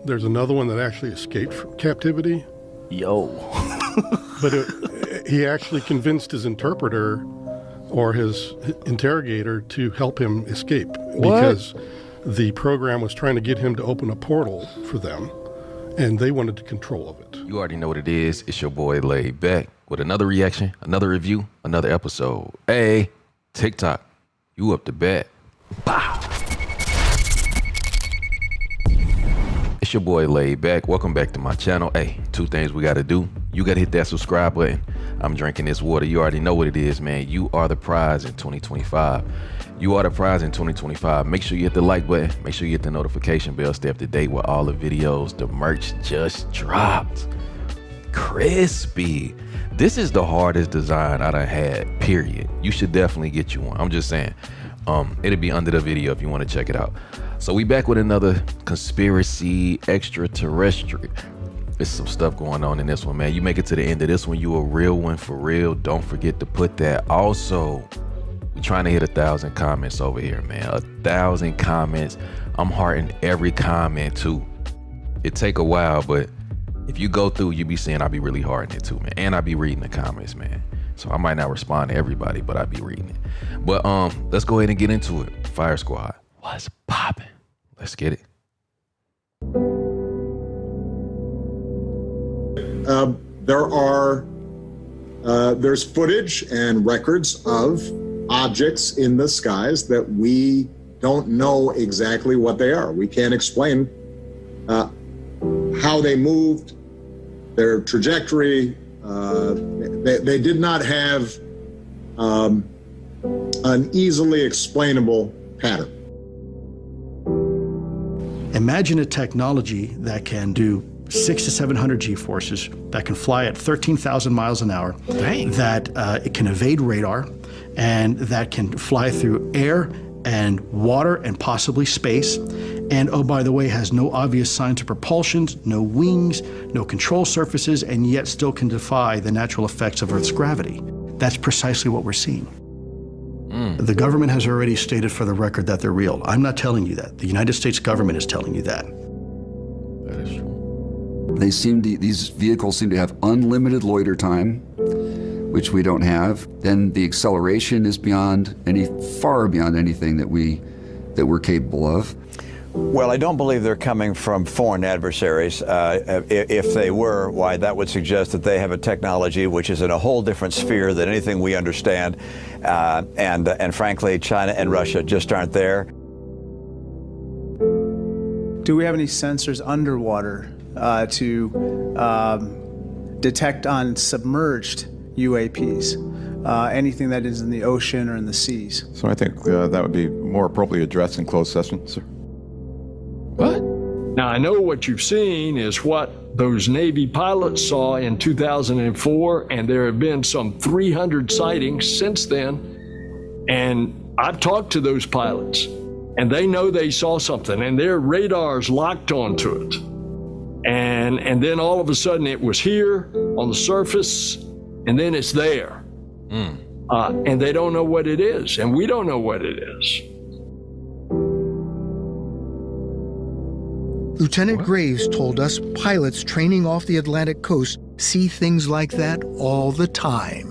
There's another one that actually escaped from captivity. Yo. But he actually convinced his interpreter or his interrogator to help him escape. What? Because the program was trying to get him to open a portal for them, and they wanted control of it. You already know what it is. It's your boy Laid Back with another reaction, another review, another episode. Hey, TikTok, you up to bat. Bow. It's your boy Laid Back. Welcome back to my channel. Hey, two things we got to do. You got to hit that subscribe button. I'm drinking this water. You already know what it is, man. You are the prize in 2025. You are the prize in 2025. Make sure you hit the like button. Make sure you hit the notification bell. Stay up to date with all the videos. The merch just dropped. Crispy. This is the hardest design I done had, period. You should definitely get you one. I'm just saying. It'll be under the video if you want to check it out. So we back with another conspiracy extraterrestrial. There's some stuff going on in this one, man. You make it to the end of this one, you a real one for real. Don't forget to put that. Also, we're trying to hit 1,000 comments over here, man. 1,000 comments. I'm hearting every comment too. It take a while, but if you go through, you be seeing I be really hearting it too, man. And I be reading the comments, man. So I might not respond to everybody, but I be reading it. But let's go ahead and get into it. Fire Squad, what's popping? Let's get it. There's footage and records of objects in the skies that we don't know exactly what they are. We can't explain how they moved, their trajectory. They did not have an easily explainable pattern. Imagine a technology that can do 600 to 700 G-forces, that can fly at 13,000 miles an hour, Dang. that it can evade radar, and that can fly through air and water and possibly space. And oh, by the way, has no obvious signs of propulsion, no wings, no control surfaces, and yet still can defy the natural effects of Earth's gravity. That's precisely what we're seeing. The government has already stated for the record that they're real. I'm not telling you that. The United States government is telling you that. That is true. These vehicles seem to have unlimited loiter time, which we don't have. Then the acceleration is far beyond anything that we're capable of. Well, I don't believe they're coming from foreign adversaries. If they were, why, that would suggest that they have a technology which is in a whole different sphere than anything we understand. And frankly, China and Russia just aren't there. Do we have any sensors underwater to detect on submerged UAPs? Anything that is in the ocean or in the seas? So I think that would be more appropriately addressed in closed session, sir. What? Now, I know what you've seen is what those Navy pilots saw in 2004, and there have been some 300 sightings since then. And I've talked to those pilots, and they know they saw something, and their radars locked onto it. And then all of a sudden it was here on the surface, and then it's there. And they don't know what it is, and we don't know what it is. Lieutenant Graves told us pilots training off the Atlantic coast see things like that all the time.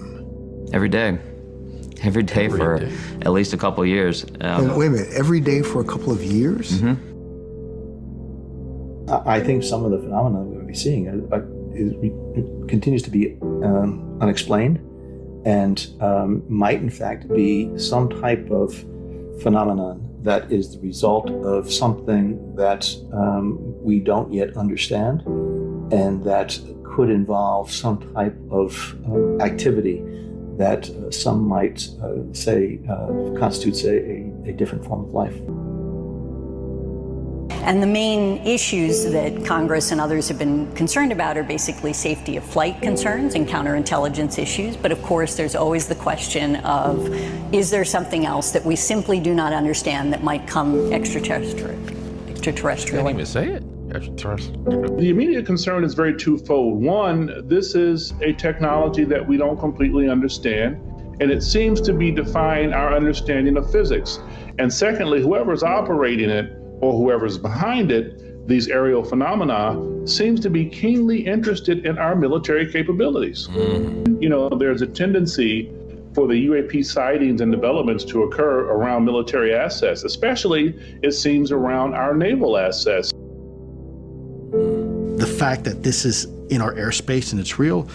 Every day. Every day for at least a couple of years. Wait a minute, every day for a couple of years? I think some of the phenomena we're going to be seeing continues to be unexplained and might in fact be some type of phenomenon that is the result of something that we don't yet understand and that could involve some type of activity that some might say constitutes a different form of life. And the main issues that Congress and others have been concerned about are basically safety of flight concerns and counterintelligence issues. But of course, there's always the question of, is there something else that we simply do not understand that might come extraterrestrial? Can't even say it. The immediate concern is very twofold. One, this is a technology that we don't completely understand, and it seems to be defying our understanding of physics. And secondly, whoever's operating it or whoever's behind it these aerial phenomena seems to be keenly interested in our military capabilities. You know, there's a tendency for the UAP sightings and developments to occur around military assets, especially, it seems, around our naval assets. The fact that this is in our airspace and it's real,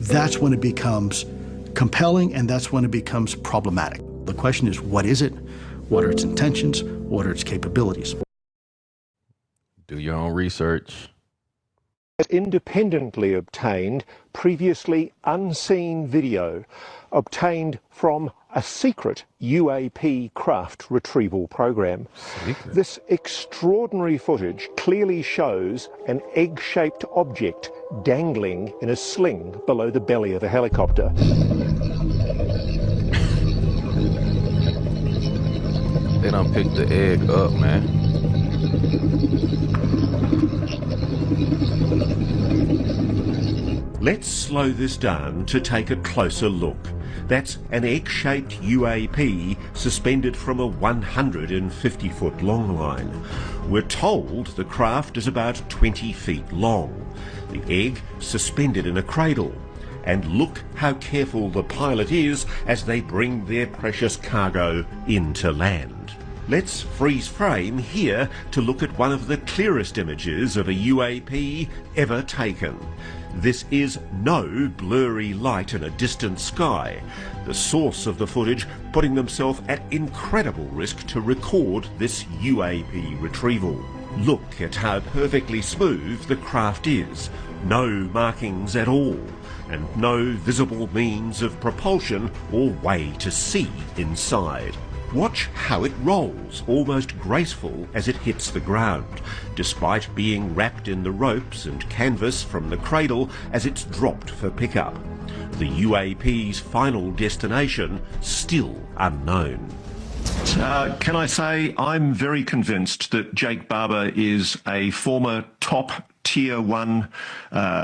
that's when it becomes compelling, and that's when it becomes problematic. The question is, what is it? What are its intentions? What are its capabilities? Do your own research. Independently obtained, previously unseen video obtained from a secret UAP craft retrieval program. This extraordinary footage clearly shows an egg-shaped object dangling in a sling below the belly of a helicopter. They done picked the egg up, man. Let's slow this down to take a closer look. That's an egg-shaped UAP suspended from a 150-foot long line. We're told the craft is about 20 feet long. The egg suspended in a cradle. And look how careful the pilot is as they bring their precious cargo into land. Let's freeze frame here to look at one of the clearest images of a UAP ever taken. This is no blurry light in a distant sky. The source of the footage putting themselves at incredible risk to record this UAP retrieval. Look at how perfectly smooth the craft is. No markings at all, and no visible means of propulsion or way to see inside. Watch how it rolls, almost graceful as it hits the ground, despite being wrapped in the ropes and canvas from the cradle as it's dropped for pickup. The UAP's final destination still unknown. Can I say I'm very convinced that Jake Barber is a former top Tier 1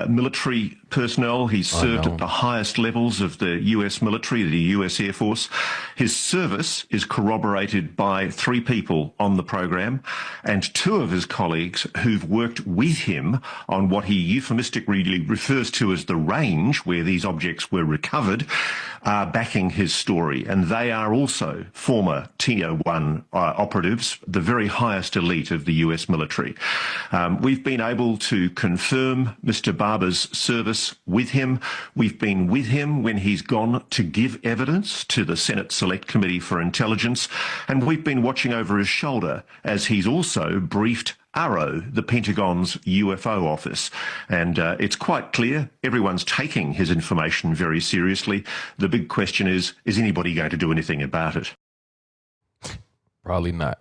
military personnel. He's served at the highest levels of the US military, the US Air Force. His service is corroborated by 3 people on the program, and 2 of his colleagues who've worked with him on what he euphemistically refers to as the range where these objects were recovered, are backing his story. And they are also former Tier 1 operatives, the very highest elite of the US military. We've been able to confirm Mr. Barber's service with him. We've been with him when he's gone to give evidence to the Senate Select Committee for Intelligence, and we've been watching over his shoulder as he's also briefed ARRO, the Pentagon's UFO office. And it's quite clear everyone's taking his information very seriously. The big question is anybody going to do anything about it? Probably not.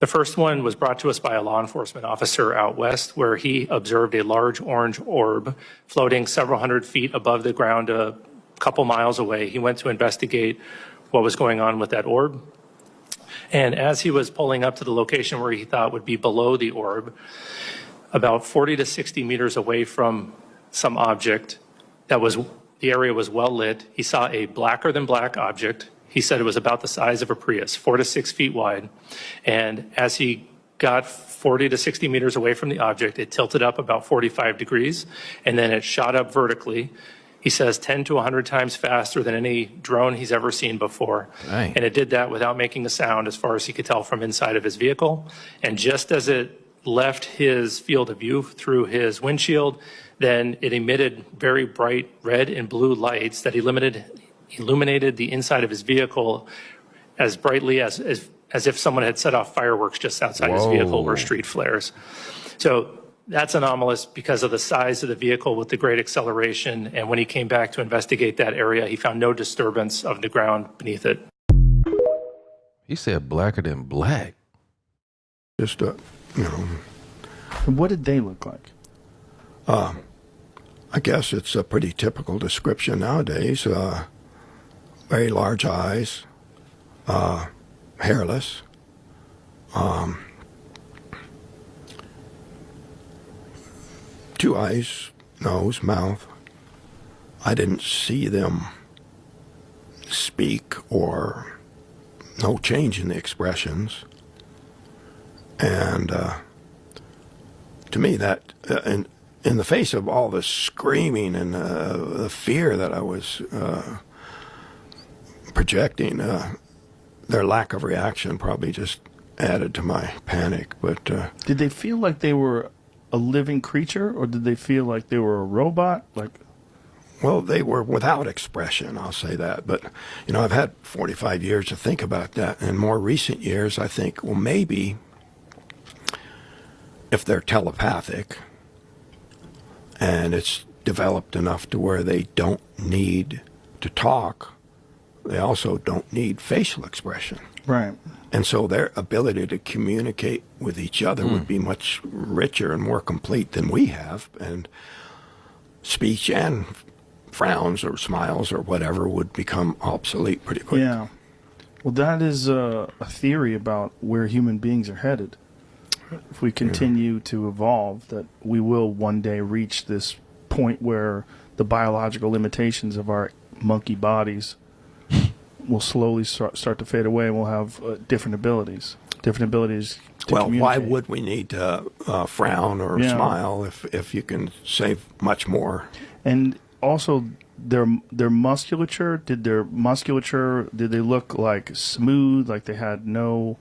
The first one was brought to us by a law enforcement officer out west, where he observed a large orange orb floating several hundred feet above the ground a couple miles away. He went to investigate what was going on with that orb. And as he was pulling up to the location where he thought would be below the orb, about 40 to 60 meters away from some object that was, the area was well lit, he saw a blacker than black object. He said it was about the size of a Prius, 4 to 6 feet wide. And as he got 40 to 60 meters away from the object, it tilted up about 45 degrees, and then it shot up vertically. He says 10 to 100 times faster than any drone he's ever seen before. Dang. And it did that without making a sound as far as he could tell from inside of his vehicle. And just as it left his field of view through his windshield, then it emitted very bright red and blue lights that illuminated the inside of his vehicle as brightly as if someone had set off fireworks just outside his vehicle or street flares. So that's anomalous because of the size of the vehicle with the great acceleration. And when he came back to investigate that area, he found no disturbance of the ground beneath it. He said blacker than black. Just, you know. What did they look like? I guess it's a pretty typical description nowadays. Very large eyes, hairless, two eyes, nose, mouth. I didn't see them speak or no change in the expressions. And to me, that in the face of all the screaming and the fear that I was projecting, their lack of reaction probably just added to my panic. But did they feel like they were a living creature, or did they feel like they were a robot? Well, they were without expression, I'll say that. But, I've had 45 years to think about that. In more recent years, I think, well, maybe if they're telepathic and it's developed enough to where they don't need to talk, they also don't need facial expression. Right. And so their ability to communicate with each other would be much richer and more complete than we have. And speech and frowns or smiles or whatever would become obsolete pretty quick. Yeah. Well, that is a theory about where human beings are headed. If we continue to evolve, that we will one day reach this point where the biological limitations of our monkey bodies will slowly start to fade away, and we'll have different abilities. Different abilities to Well, why communicate. would we need to frown or smile if you can say much more? And also, their musculature, did they look like smooth, like they had no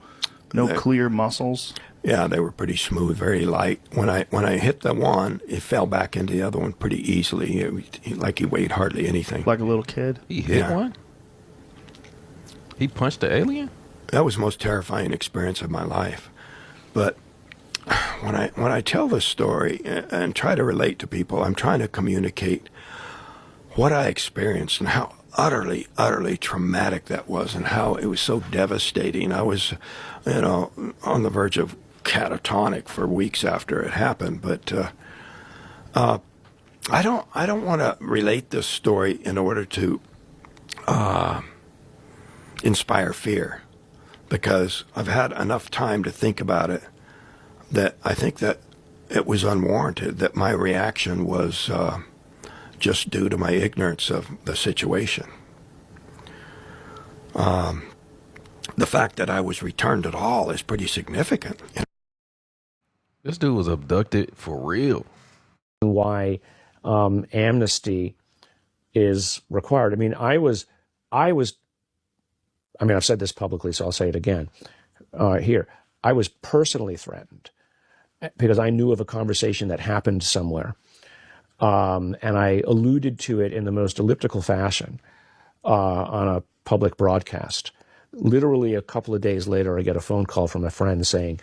clear muscles? Yeah, they were pretty smooth, very light. When I hit the one, it fell back into the other one pretty easily. Like he weighed hardly anything. Like a little kid? He hit one? He punched the alien? That was the most terrifying experience of my life. But when I tell this story and try to relate to people, I'm trying to communicate what I experienced and how utterly, utterly traumatic that was, and how it was so devastating. I was, on the verge of catatonic for weeks after it happened. But I don't want to relate this story in order to inspire fear, because I've had enough time to think about it that I think that it was unwarranted, that my reaction was just due to my ignorance of the situation. The fact that I was returned at all is pretty significant. This dude was abducted for real. Why amnesty is required. I've said this publicly, so I'll say it again here. I was personally threatened because I knew of a conversation that happened somewhere. And I alluded to it in the most elliptical fashion on a public broadcast. Literally a couple of days later, I get a phone call from a friend saying,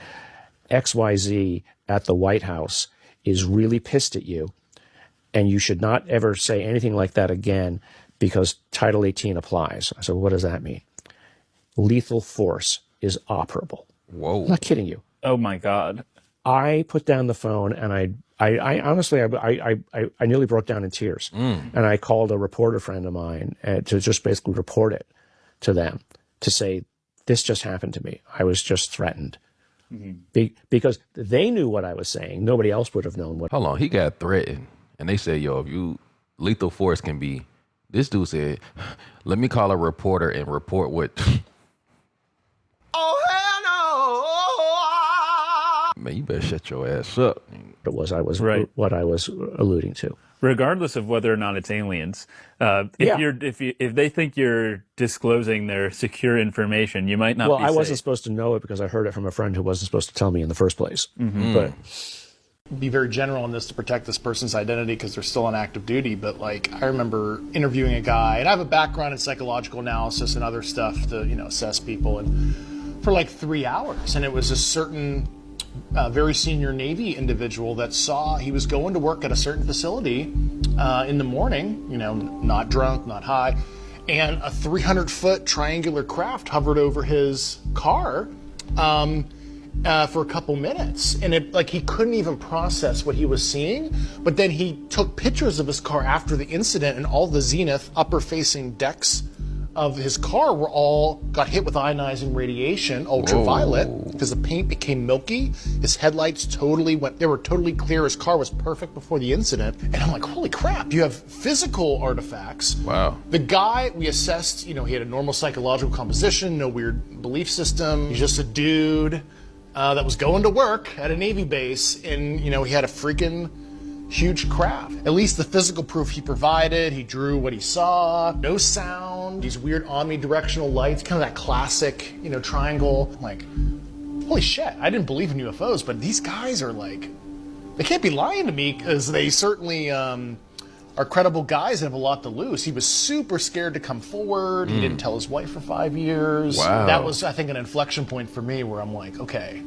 XYZ at the White House is really pissed at you, and you should not ever say anything like that again because Title 18 applies. I said, what does that mean? Lethal force is operable. Whoa. I'm not kidding you. Oh, my God. I put down the phone, and I honestly, I nearly broke down in tears. And I called a reporter friend of mine to just basically report it to them, to say, this just happened to me. I was just threatened. Because they knew what I was saying. Nobody else would have known what. Hold on, he got threatened. And they said, yo, if you, lethal force can be, this dude said, let me call a reporter and report what. Oh, hell no! Man, you better shut your ass up. It was what I was alluding to. Regardless of whether or not it's aliens, if they think you're disclosing their secure information, you might not be Well, I safe. wasn't supposed to know it because I heard it from a friend who wasn't supposed to tell me in the first place. But be very general in this to protect this person's identity because they're still on active duty. But like, I remember interviewing a guy, and I have a background in psychological analysis and other stuff to, assess people, and for like 3 hours. And it was a certain very senior Navy individual that saw he was going to work at a certain facility in the morning, not drunk, not high, and a 300-foot triangular craft hovered over his car for a couple minutes, and he couldn't even process what he was seeing. But then he took pictures of his car after the incident, and all the zenith upper-facing decks of his car got hit with ionizing radiation, ultraviolet, because the paint became milky. His headlights they were totally clear. His car was perfect before the incident. And I'm like, holy crap, you have physical artifacts. Wow. The guy we assessed, he had a normal psychological composition, no weird belief system. He's just a dude that was going to work at a Navy base, and he had a freaking huge craft. At least the physical proof he provided, he drew what he saw, no sound, these weird omnidirectional lights, kind of that classic, triangle. Like, holy shit, I didn't believe in UFOs, but these guys are like, they can't be lying to me, because they certainly are credible guys and have a lot to lose. He was super scared to come forward. He didn't tell his wife for 5 years. Wow. That was, I think, an inflection point for me where I'm like, okay,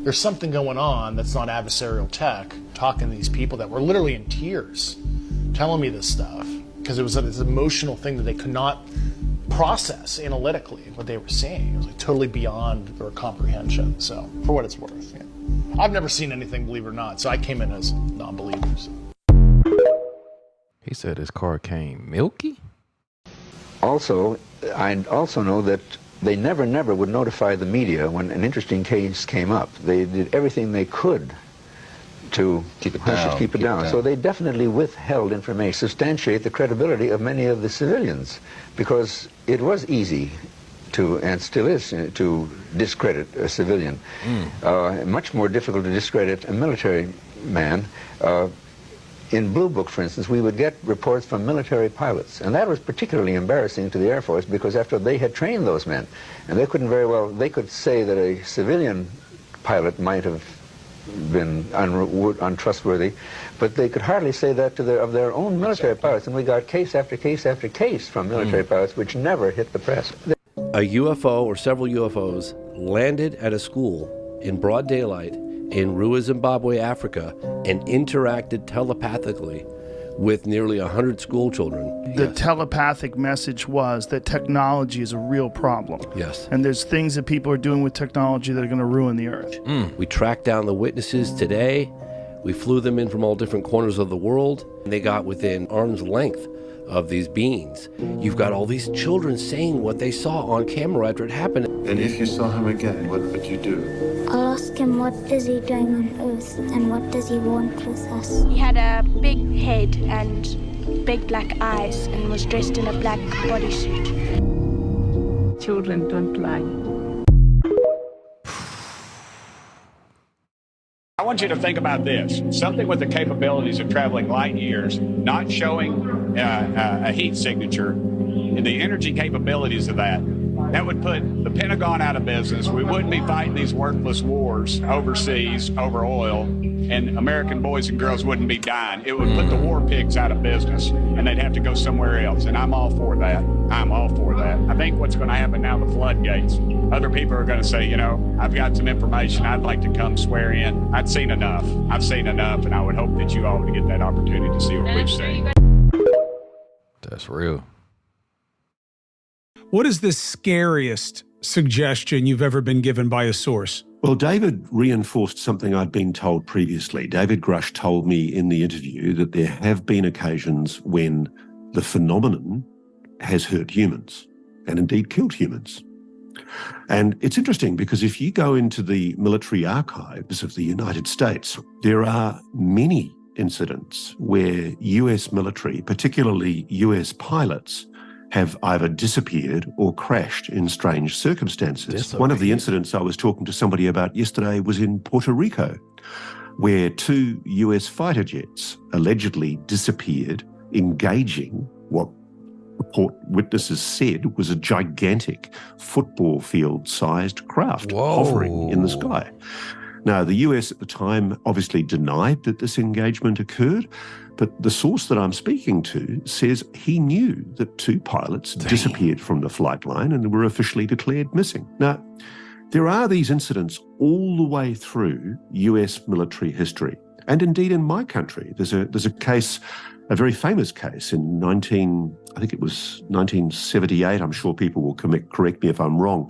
there's something going on that's not adversarial tech, talking to these people that were literally in tears telling me this stuff, because it was this emotional thing that they could not process analytically, what they were seeing. It was like totally beyond their comprehension. So, for what it's worth, yeah. I've never seen anything, believe it or not, so I came in as non-believers. He said his car came milky? Also, I also know that they never would notify the media when an interesting case came up. They did everything they could to keep it down. So they definitely withheld information, substantiate the credibility of many of the civilians, because it was easy to, and still is, to discredit a civilian. Much more difficult to discredit a military man. In Blue Book, for instance, we would get reports from military pilots, and that was particularly embarrassing to the Air Force, because after they had trained those men, and they couldn't very well, they could say that a civilian pilot might have been untrustworthy, but they could hardly say that to of their own military pilots, and we got case after case after case from military pilots, which never hit the press. A UFO or several UFOs landed at a school in broad daylight in Rua, Zimbabwe, Africa, and interacted telepathically with nearly 100 school children. The telepathic message was that technology is a real problem. Yes. And there's things that people are doing with technology that are going to ruin the earth. We tracked down the witnesses today. We flew them in from all different corners of the world, and they got within arm's length of these beings. You've got all these children saying what they saw on camera after it happened. And if you saw him again, what would you do? I'll ask him what is he doing on Earth and what does he want with us. He had a big head and big black eyes and was dressed in a black bodysuit. Children don't lie. I want you to think about this. Something with the capabilities of traveling light years, not showing a heat signature, and the energy capabilities of that would put the Pentagon out of business. We wouldn't be fighting these worthless wars overseas over oil, and American boys and girls wouldn't be dying. It would put the war pigs out of business, and they'd have to go somewhere else, and I'm all for that. I'm all for that. I think what's going to happen now, the floodgates, other people are going to say, I've got some information, I'd like to come swear in. I've seen enough, and I would hope that you all would get that opportunity to see what we've seen. That's real. What is the scariest suggestion you've ever been given by a source? Well, David reinforced something I'd been told previously. David Grush told me in the interview that there have been occasions when the phenomenon has hurt humans and indeed killed humans. And it's interesting because if you go into the military archives of the United States, there are many incidents where US military, particularly US pilots, have either disappeared or crashed in strange circumstances. One of the incidents I was talking to somebody about yesterday was in Puerto Rico, where 2 US fighter jets allegedly disappeared, engaging what report witnesses said was a gigantic football field-sized craft hovering in the sky. Now, the US at the time obviously denied that this engagement occurred, but the source that I'm speaking to says he knew that 2 pilots disappeared from the flight line and were officially declared missing. Now, there are these incidents all the way through US military history. And indeed in my country, there's a case, a very famous case in 1978, I'm sure people will correct me if I'm wrong.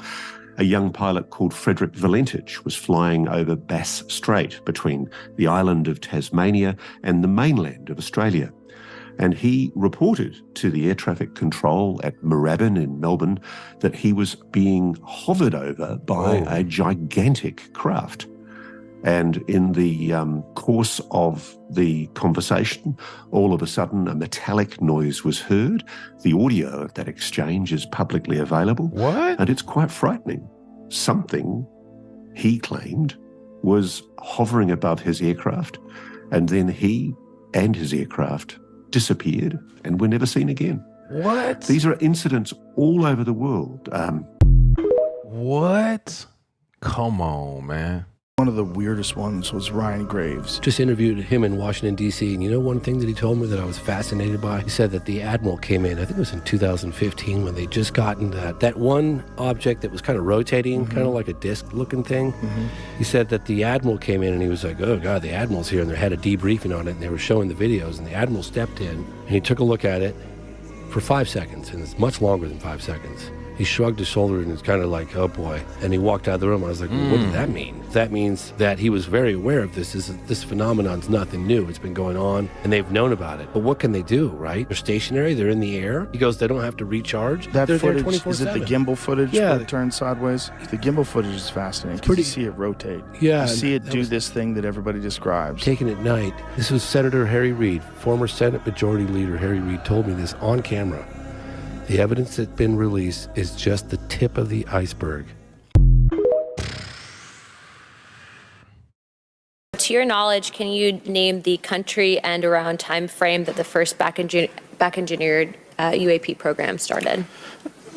A young pilot called Frederick Valentich was flying over Bass Strait between the island of Tasmania and the mainland of Australia. And he reported to the air traffic control at Moorabbin in Melbourne that he was being hovered over by a gigantic craft. And in the course of the conversation, all of a sudden a metallic noise was heard. The audio of that exchange is publicly available. What? And it's quite frightening. Something he claimed, was hovering above his aircraft, and then he and his aircraft disappeared and were never seen again. What? These are incidents all over the world. What? Come on, man. One of the weirdest ones was Ryan Graves. Just interviewed him in Washington, D.C., and you know one thing that he told me that I was fascinated by? He said that the Admiral came in, I think it was in 2015, when they just gotten that one object that was kind of rotating, kind of like a disc-looking thing. He said that the Admiral came in, and he was like, oh, God, the Admiral's here, and they had a debriefing on it, and they were showing the videos, and the Admiral stepped in, and he took a look at it for 5 seconds, and it's much longer than 5 seconds. He shrugged his shoulder and was kind of like, oh boy. And he walked out of the room. I was like, well, what did that mean? That means that he was very aware of this. This phenomenon's nothing new. It's been going on and they've known about it. But what can they do, right? They're stationary. They're in the air. He goes, they don't have to recharge. That they're footage, there 24/7. is it the gimbal footage Yeah. where it turns sideways? The gimbal footage is fascinating because you see it rotate. Yeah, You see it that do was this thing that everybody describes. Taken at night. This was Senator Harry Reid, former Senate Majority Leader Harry Reid told me this on camera. The evidence that's been released is just the tip of the iceberg. To your knowledge, can you name the country and around time frame that the first back-engineered UAP program started?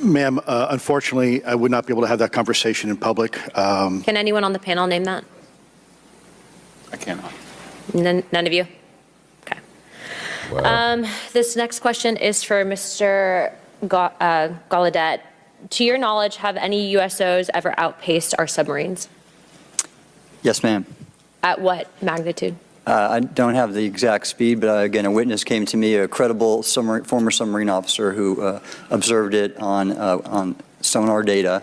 Ma'am, unfortunately, I would not be able to have that conversation in public. Can anyone on the panel name that? I cannot. None of you? Okay. Wow. This next question is for Mr. Gallaudet. To your knowledge, have any USOs ever outpaced our submarines? Yes, ma'am. At what magnitude? I don't have the exact speed, but again, a witness came to me, a credible former submarine officer who observed it on sonar data.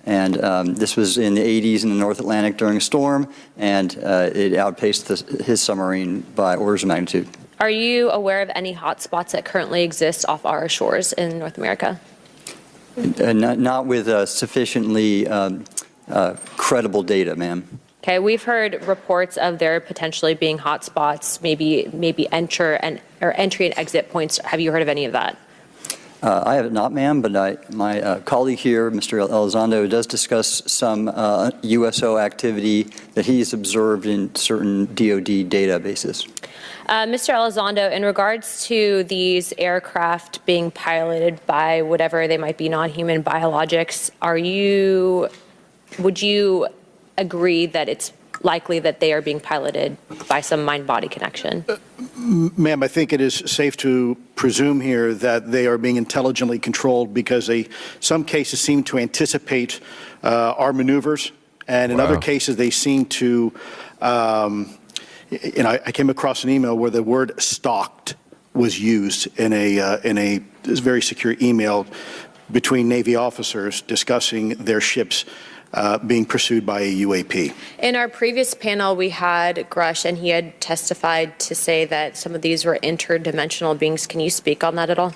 And this was in the 80s in the North Atlantic during a storm, and it outpaced his submarine by orders of magnitude. Are you aware of any hot spots that currently exist off our shores in North America? Not with sufficiently credible data, ma'am. Okay, we've heard reports of there potentially being hot spots, maybe entry and exit points. Have you heard of any of that? I have not, ma'am, but my colleague here, Mr. Elizondo, does discuss some USO activity that he's observed in certain DoD databases. Mr. Elizondo, in regards to these aircraft being piloted by whatever they might be, non-human biologics, would you agree that it's likely that they are being piloted by some mind-body connection? Ma'am, I think it is safe to presume here that they are being intelligently controlled because some cases seem to anticipate our maneuvers, and in other cases they seem to, I came across an email where the word stalked was used in a very secure email between Navy officers discussing their ships being pursued by a UAP. In our previous panel, we had Grush, and he had testified to say that some of these were interdimensional beings. Can you speak on that at all?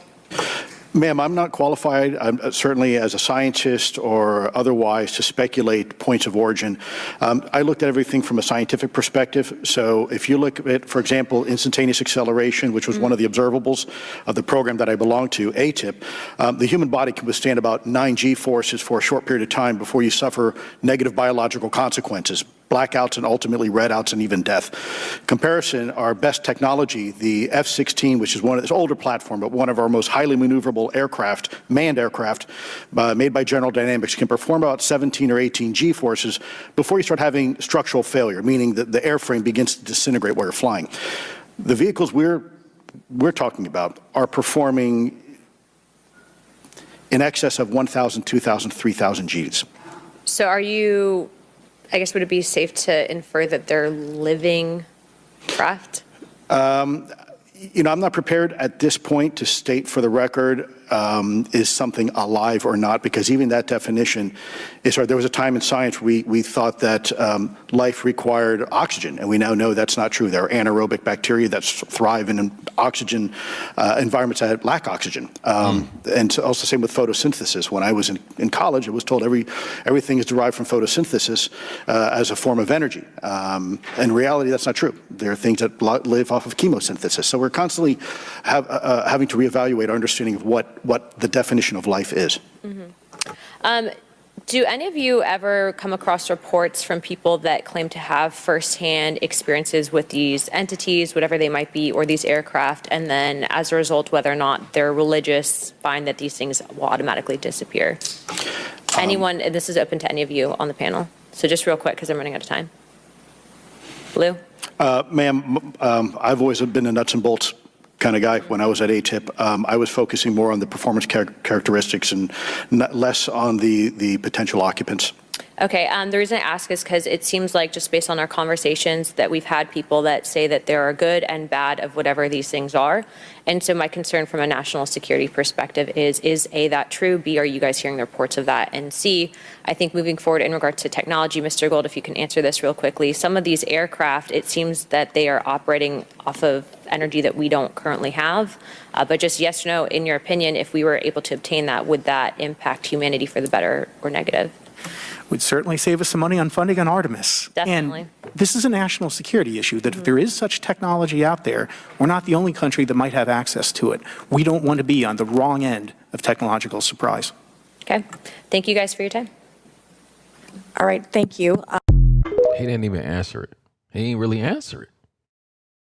Ma'am, I'm not qualified, certainly as a scientist or otherwise, to speculate points of origin. I looked at everything from a scientific perspective. So if you look at, for example, instantaneous acceleration, which was one of the observables of the program that I belong to, ATIP, the human body can withstand about 9 G-forces for a short period of time before you suffer negative biological consequences. Blackouts and ultimately redouts and even death. Comparison, our best technology, the F-16, which is this older platform, but one of our most highly maneuverable aircraft, manned aircraft, made by General Dynamics, can perform about 17 or 18 G-forces before you start having structural failure, meaning that the airframe begins to disintegrate while you're flying. The vehicles we're talking about are performing in excess of 1,000, 2,000, 3,000 Gs. So I guess, would it be safe to infer that they're living craft? I'm not prepared at this point to state for the record is something alive or not, because even that definition is hard. There was a time in science we thought that life required oxygen, and we now know that's not true. There are anaerobic bacteria that thrive in oxygen environments that lack oxygen. And also same with photosynthesis. When I was in college, I was told everything is derived from photosynthesis as a form of energy. In reality, that's not true. There are things that live off of chemosynthesis. So we're constantly having to reevaluate our understanding of what the definition of life is. Do any of you ever come across reports from people that claim to have firsthand experiences with these entities, whatever they might be, or these aircraft, and then as a result, whether or not they're religious, find that these things will automatically disappear? Anyone, and this is open to any of you on the panel. So just real quick, because I'm running out of time. Lou? Ma'am, I've always been a nuts and bolts kind of guy. When I was at ATIP, I was focusing more on the performance characteristics and less on the potential occupants. Okay, the reason I ask is because it seems like, just based on our conversations, that we've had people that say that there are good and bad of whatever these things are. And so my concern from a national security perspective is A, that true? B, are you guys hearing the reports of that? And C, I think moving forward in regard to technology, Mr. Gold, if you can answer this real quickly, some of these aircraft, it seems that they are operating off of energy that we don't currently have. But just yes or no, in your opinion, if we were able to obtain that, would that impact humanity for the better or negative? Would certainly save us some money on funding on Artemis. Definitely. And this is a national security issue, that if there is such technology out there, we're not the only country that might have access to it. We don't want to be on the wrong end of technological surprise. Okay. Thank you guys for your time. All right. Thank you. He didn't even answer it. He didn't really answer it.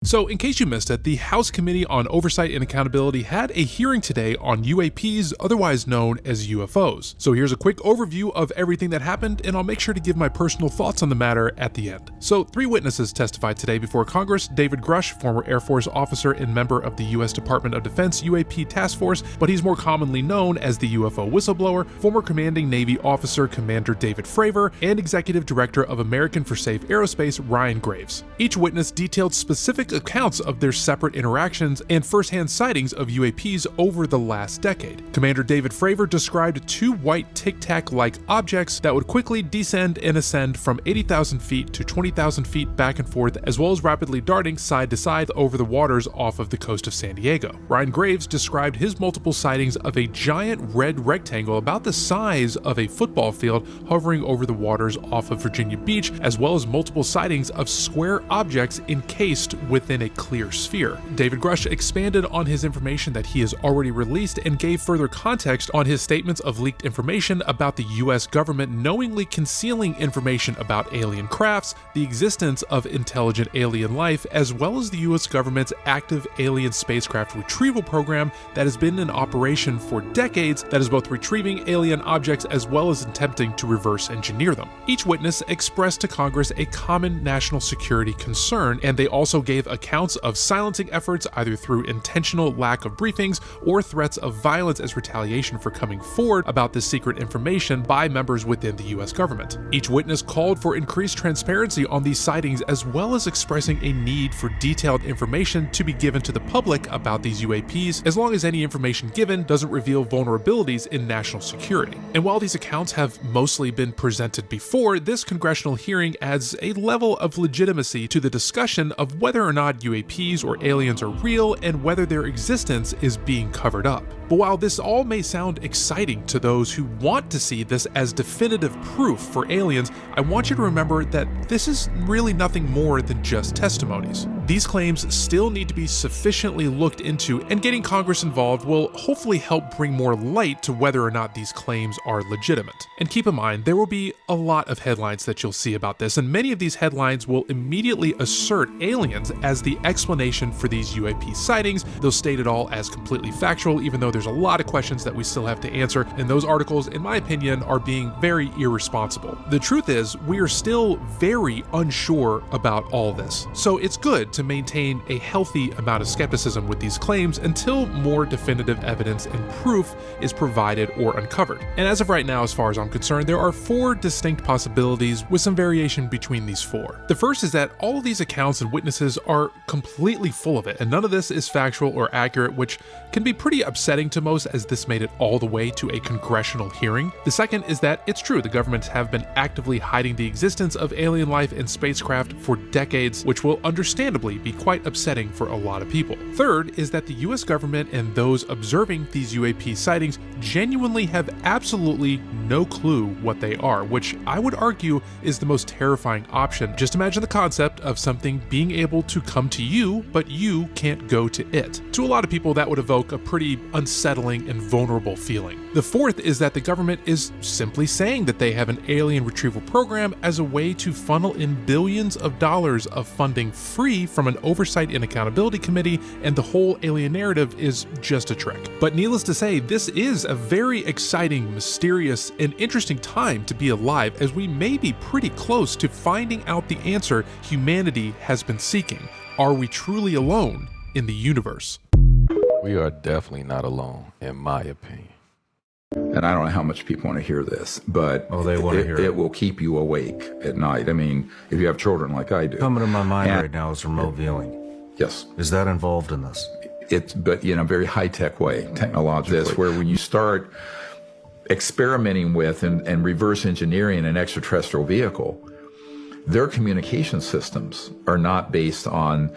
So, in case you missed it, the House Committee on Oversight and Accountability had a hearing today on UAPs, otherwise known as UFOs. So here's a quick overview of everything that happened, and I'll make sure to give my personal thoughts on the matter at the end. So 3 witnesses testified today before Congress: David Grush, former Air Force officer and member of the U.S. Department of Defense UAP Task Force, but he's more commonly known as the UFO whistleblower; former commanding Navy officer Commander David Fravor; and executive director of American for Safe Aerospace Ryan Graves. Each witness detailed specific accounts of their separate interactions and first-hand sightings of UAPs over the last decade. Commander David Fravor described 2 white tic-tac-like objects that would quickly descend and ascend from 80,000 feet to 20,000 feet back and forth, as well as rapidly darting side to side over the waters off of the coast of San Diego. Ryan Graves described his multiple sightings of a giant red rectangle about the size of a football field hovering over the waters off of Virginia Beach, as well as multiple sightings of square objects encased within a clear sphere. David Grush expanded on his information that he has already released and gave further context on his statements of leaked information about the U.S. government knowingly concealing information about alien crafts, the existence of intelligent alien life, as well as the U.S. government's active alien spacecraft retrieval program that has been in operation for decades, that is both retrieving alien objects as well as attempting to reverse engineer them. Each witness expressed to Congress a common national security concern, and they also gave accounts of silencing efforts either through intentional lack of briefings or threats of violence as retaliation for coming forward about this secret information by members within the U.S. government. Each witness called for increased transparency on these sightings, as well as expressing a need for detailed information to be given to the public about these UAPs, as long as any information given doesn't reveal vulnerabilities in national security. And while these accounts have mostly been presented before, this congressional hearing adds a level of legitimacy to the discussion of whether or not UAPs or aliens are real and whether their existence is being covered up. But while this all may sound exciting to those who want to see this as definitive proof for aliens, I want you to remember that this is really nothing more than just testimonies. These claims still need to be sufficiently looked into, and getting Congress involved will hopefully help bring more light to whether or not these claims are legitimate. And keep in mind, there will be a lot of headlines that you'll see about this, and many of these headlines will immediately assert aliens as the explanation for these UAP sightings. They'll state it all as completely factual, even though there's a lot of questions that we still have to answer, and those articles, in my opinion, are being very irresponsible. The truth is, we are still very unsure about all this, so it's good to maintain a healthy amount of skepticism with these claims until more definitive evidence and proof is provided or uncovered. And as of right now, as far as I'm concerned, there are 4 distinct possibilities with some variation between these 4. The first is that all of these accounts and witnesses are completely full of it, and none of this is factual or accurate, which can be pretty upsetting to most, as this made it all the way to a congressional hearing. The second is that it's true, the governments have been actively hiding the existence of alien life and spacecraft for decades, which will understandably understandably be quite upsetting for a lot of people. Third is that the US government and those observing these UAP sightings genuinely have absolutely no clue what they are, which I would argue is the most terrifying option. Just imagine the concept of something being able to come to you, but you can't go to it. To a lot of people, that would evoke a pretty unsettling and vulnerable feeling. The fourth is that the government is simply saying that they have an alien retrieval program as a way to funnel in billions of dollars of funding free from an oversight and accountability committee, and the whole alien narrative is just a trick. But needless to say, this is a very exciting, mysterious, and interesting time to be alive, as we may be pretty close to finding out the answer humanity has been seeking. Are we truly alone in the universe? We are definitely not alone, in my opinion. And I don't know how much people want to hear this, but they want to hear it. It will keep you awake at night. I mean, if you have children like I do. Coming to my mind right now is remote viewing. Yes. Is that involved in this? But in a very high-tech way, technologically. This, where when you start experimenting with and reverse engineering an extraterrestrial vehicle, their communication systems are not based on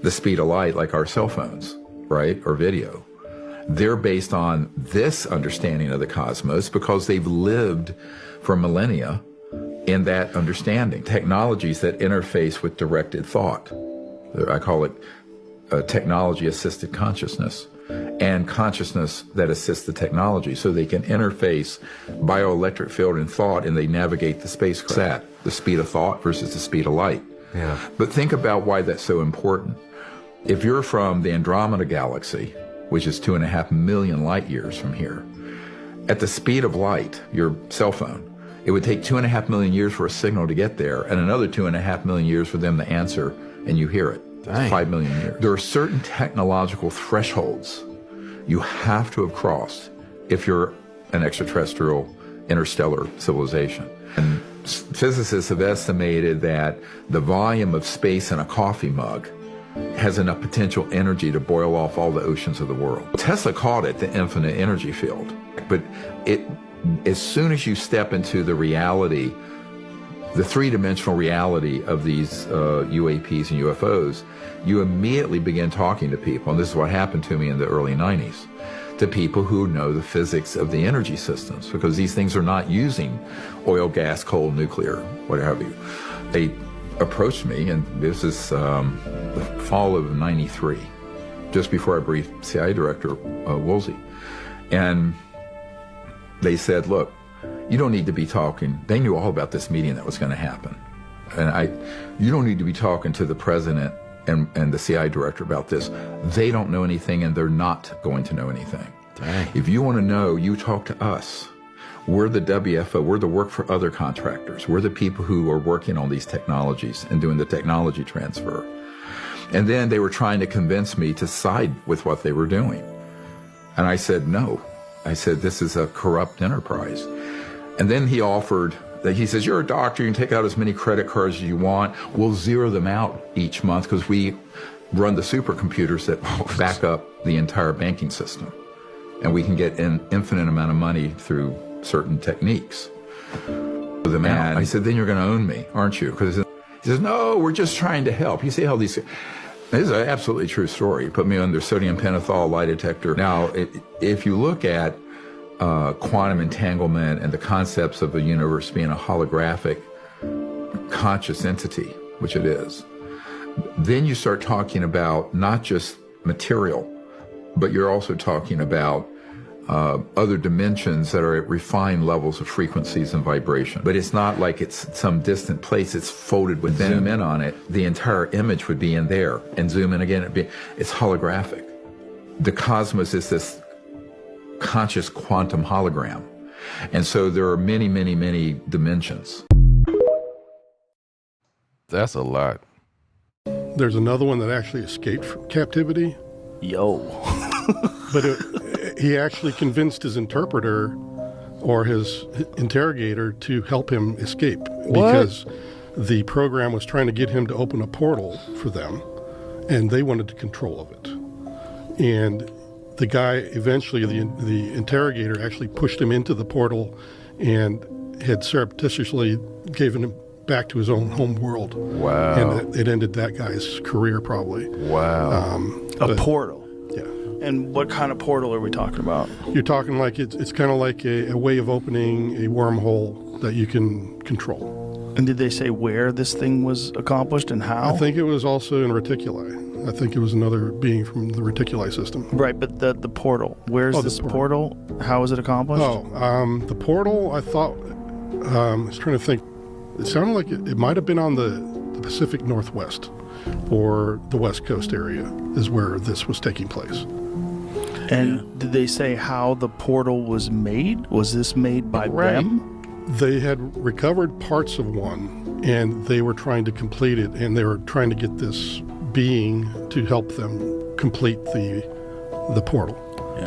the speed of light like our cell phones, right, or video. They're based on this understanding of the cosmos because they've lived for millennia in that understanding. Technologies that interface with directed thought. I call it technology-assisted consciousness, and consciousness that assists the technology, so they can interface bioelectric field and thought, and they navigate the spacecraft, the speed of thought versus the speed of light. Yeah. But think about why that's so important. If you're from the Andromeda galaxy, which is 2.5 million light years from here, at the speed of light, your cell phone, it would take 2.5 million years for a signal to get there, and another 2.5 million years for them to answer, and you hear it. Dang. 5 million years. There are certain technological thresholds you have to have crossed if you're an extraterrestrial interstellar civilization. And physicists have estimated that the volume of space in a coffee mug has enough potential energy to boil off all the oceans of the world. Tesla called it the infinite energy field. But as soon as you step into the reality, the three-dimensional reality of these UAPs and UFOs, you immediately begin talking to people, and this is what happened to me in the early 90s, to people who know the physics of the energy systems, because these things are not using oil, gas, coal, nuclear, what have you. They approached me, and this is the fall of '93, just before I briefed CIA Director Woolsey, and they said, look, you don't need to be talking. They knew all about this meeting that was going to happen. And you don't need to be talking to the president and the CIA director about this. They don't know anything, and they're not going to know anything. Dang. If you want to know, you talk to us. We're the WFO. We're the work for other contractors. We're the people who are working on these technologies and doing the technology transfer. And then they were trying to convince me to side with what they were doing. And I said, no. I said, this is a corrupt enterprise. And then he offered, he says, you're a doctor, you can take out as many credit cards as you want. We'll zero them out each month because we run the supercomputers that back up the entire banking system. And we can get an infinite amount of money through certain techniques. And I said, then you're going to own me, aren't you? Because he says, no, we're just trying to help. You see how these... This is an absolutely true story. He put me under sodium pentothal lie detector. Now, if you look at quantum entanglement and the concepts of the universe being a holographic conscious entity, which it is, then you start talking about not just material, but you're also talking about other dimensions that are at refined levels of frequencies and vibration. But it's not like it's some distant place, it's folded within. Zoom in on it, the entire image would be in there, and zoom in again, it's holographic. The cosmos is this conscious quantum hologram. And so there are many, many, many dimensions. That's a lot. There's another one that actually escaped from captivity. Yo. But he actually convinced his interpreter or his interrogator to help him escape. What? Because the program was trying to get him to open a portal for them, and they wanted control of it. And the guy, eventually, the interrogator actually pushed him into the portal and had surreptitiously given him back to his own home world. Wow. And it ended that guy's career probably. Wow. A portal. Yeah. And what kind of portal are we talking about? You're talking like it's kind of like a way of opening a wormhole that you can control. And did they say where this thing was accomplished and how? I think it was also in reticuli. I think it was another being from the reticuli system. Right, but the portal. Where's this portal? How is it accomplished? The portal, I thought, I was trying to think. It sounded like it might have been on the Pacific Northwest or the West Coast area is where this was taking place. And did they say how the portal was made? Was this made by them? They had recovered parts of one, and they were trying to complete it, and they were trying to get this being to help them complete the portal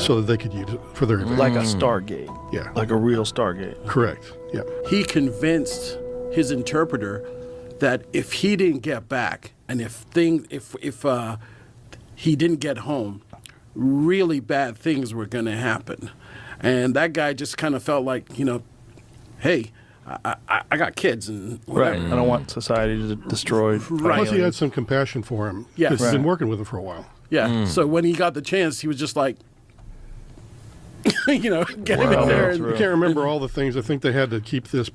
so that they could use it for their advantage. Like a Stargate. Yeah. Like a real Stargate. Correct. Yeah. He convinced his interpreter that if he didn't get back and if he didn't get home, really bad things were going to happen. And that guy just kind of felt like, hey, I got kids and whatever. Right. I don't want society to destroy. Right. Plus, he had some compassion for him. Yes. He's been working with him for a while. Yeah. So when he got the chance, he was just like, get him in there. I can't remember all the things. I think they had to keep this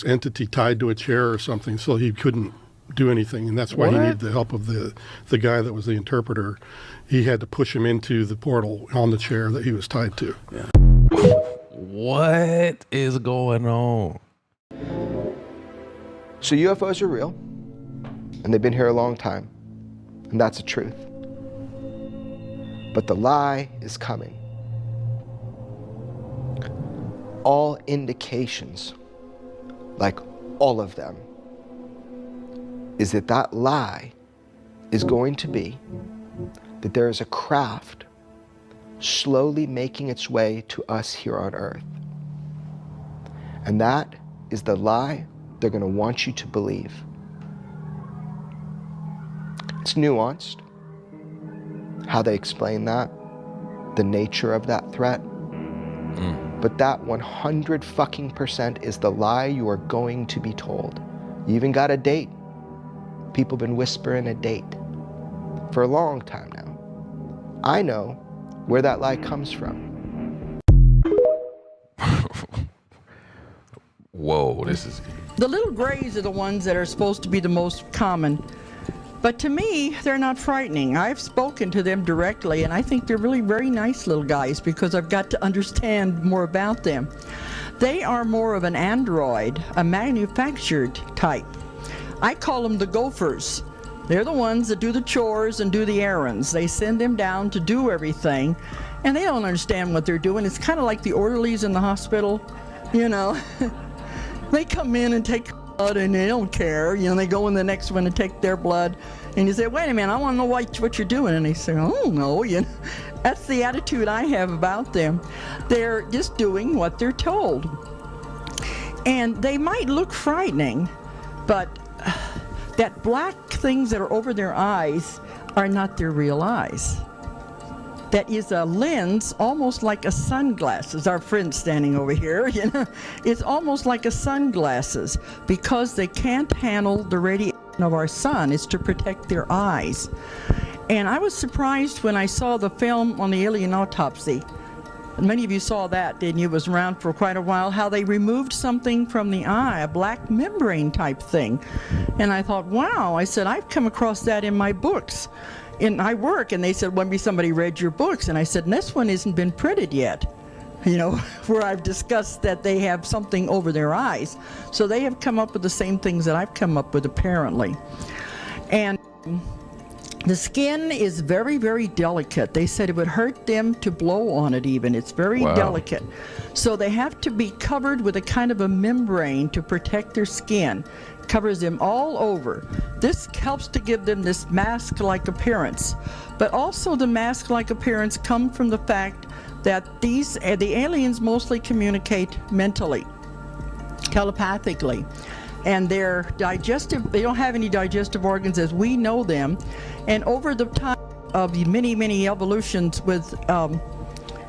entity tied to a chair or something so he couldn't do anything, and that's why he needed the help of the guy that was the interpreter. He had to push him into the portal on the chair that he was tied to. Yeah. What is going on? So UFOs are real, and they've been here a long time, and that's the truth. But the lie is coming. All indications, like all of them, is that lie is going to be that there is a craft slowly making its way to us here on Earth. And that is the lie they're going to want you to believe. It's nuanced, how they explain that, the nature of that threat. But that 100% is the lie you are going to be told. You even got a date. People have been whispering a date for a long time now. I know where that lie comes from. Whoa, this is... The little grays are the ones that are supposed to be the most common. But to me, they're not frightening. I've spoken to them directly, and I think they're really very nice little guys because I've got to understand more about them. They are more of an android, a manufactured type. I call them the gophers. They're the ones that do the chores and do the errands. They send them down to do everything, and they don't understand what they're doing. It's kind of like the orderlies in the hospital, They come in and take blood and they don't care. They go in the next one and take their blood. And you say, wait a minute, I want to know what you're doing. And they say, I don't know. That's the attitude I have about them. They're just doing what they're told. And they might look frightening, but that black things that are over their eyes are not their real eyes. That is a lens, almost like a sunglasses. Our friend standing over here, it's almost like a sunglasses because they can't handle the radiation of our sun. It's to protect their eyes. And I was surprised when I saw the film on the alien autopsy. Many of you saw that, didn't you? It was around for quite a while, how they removed something from the eye, a black membrane type thing. And I thought, wow, I said, I've come across that in my books. And I work, and they said, when somebody read your books, and I said, and this one hasn't been printed yet, where I've discussed that they have something over their eyes. So they have come up with the same things that I've come up with, apparently. And the skin is very, very delicate. They said it would hurt them to blow on it even. It's very delicate. So they have to be covered with a kind of a membrane to protect their skin. Covers them all over. This helps to give them this mask-like appearance. But also the mask-like appearance comes from the fact that the aliens mostly communicate mentally, telepathically. And their they don't have any digestive organs as we know them. And over the time of the many, many evolutions with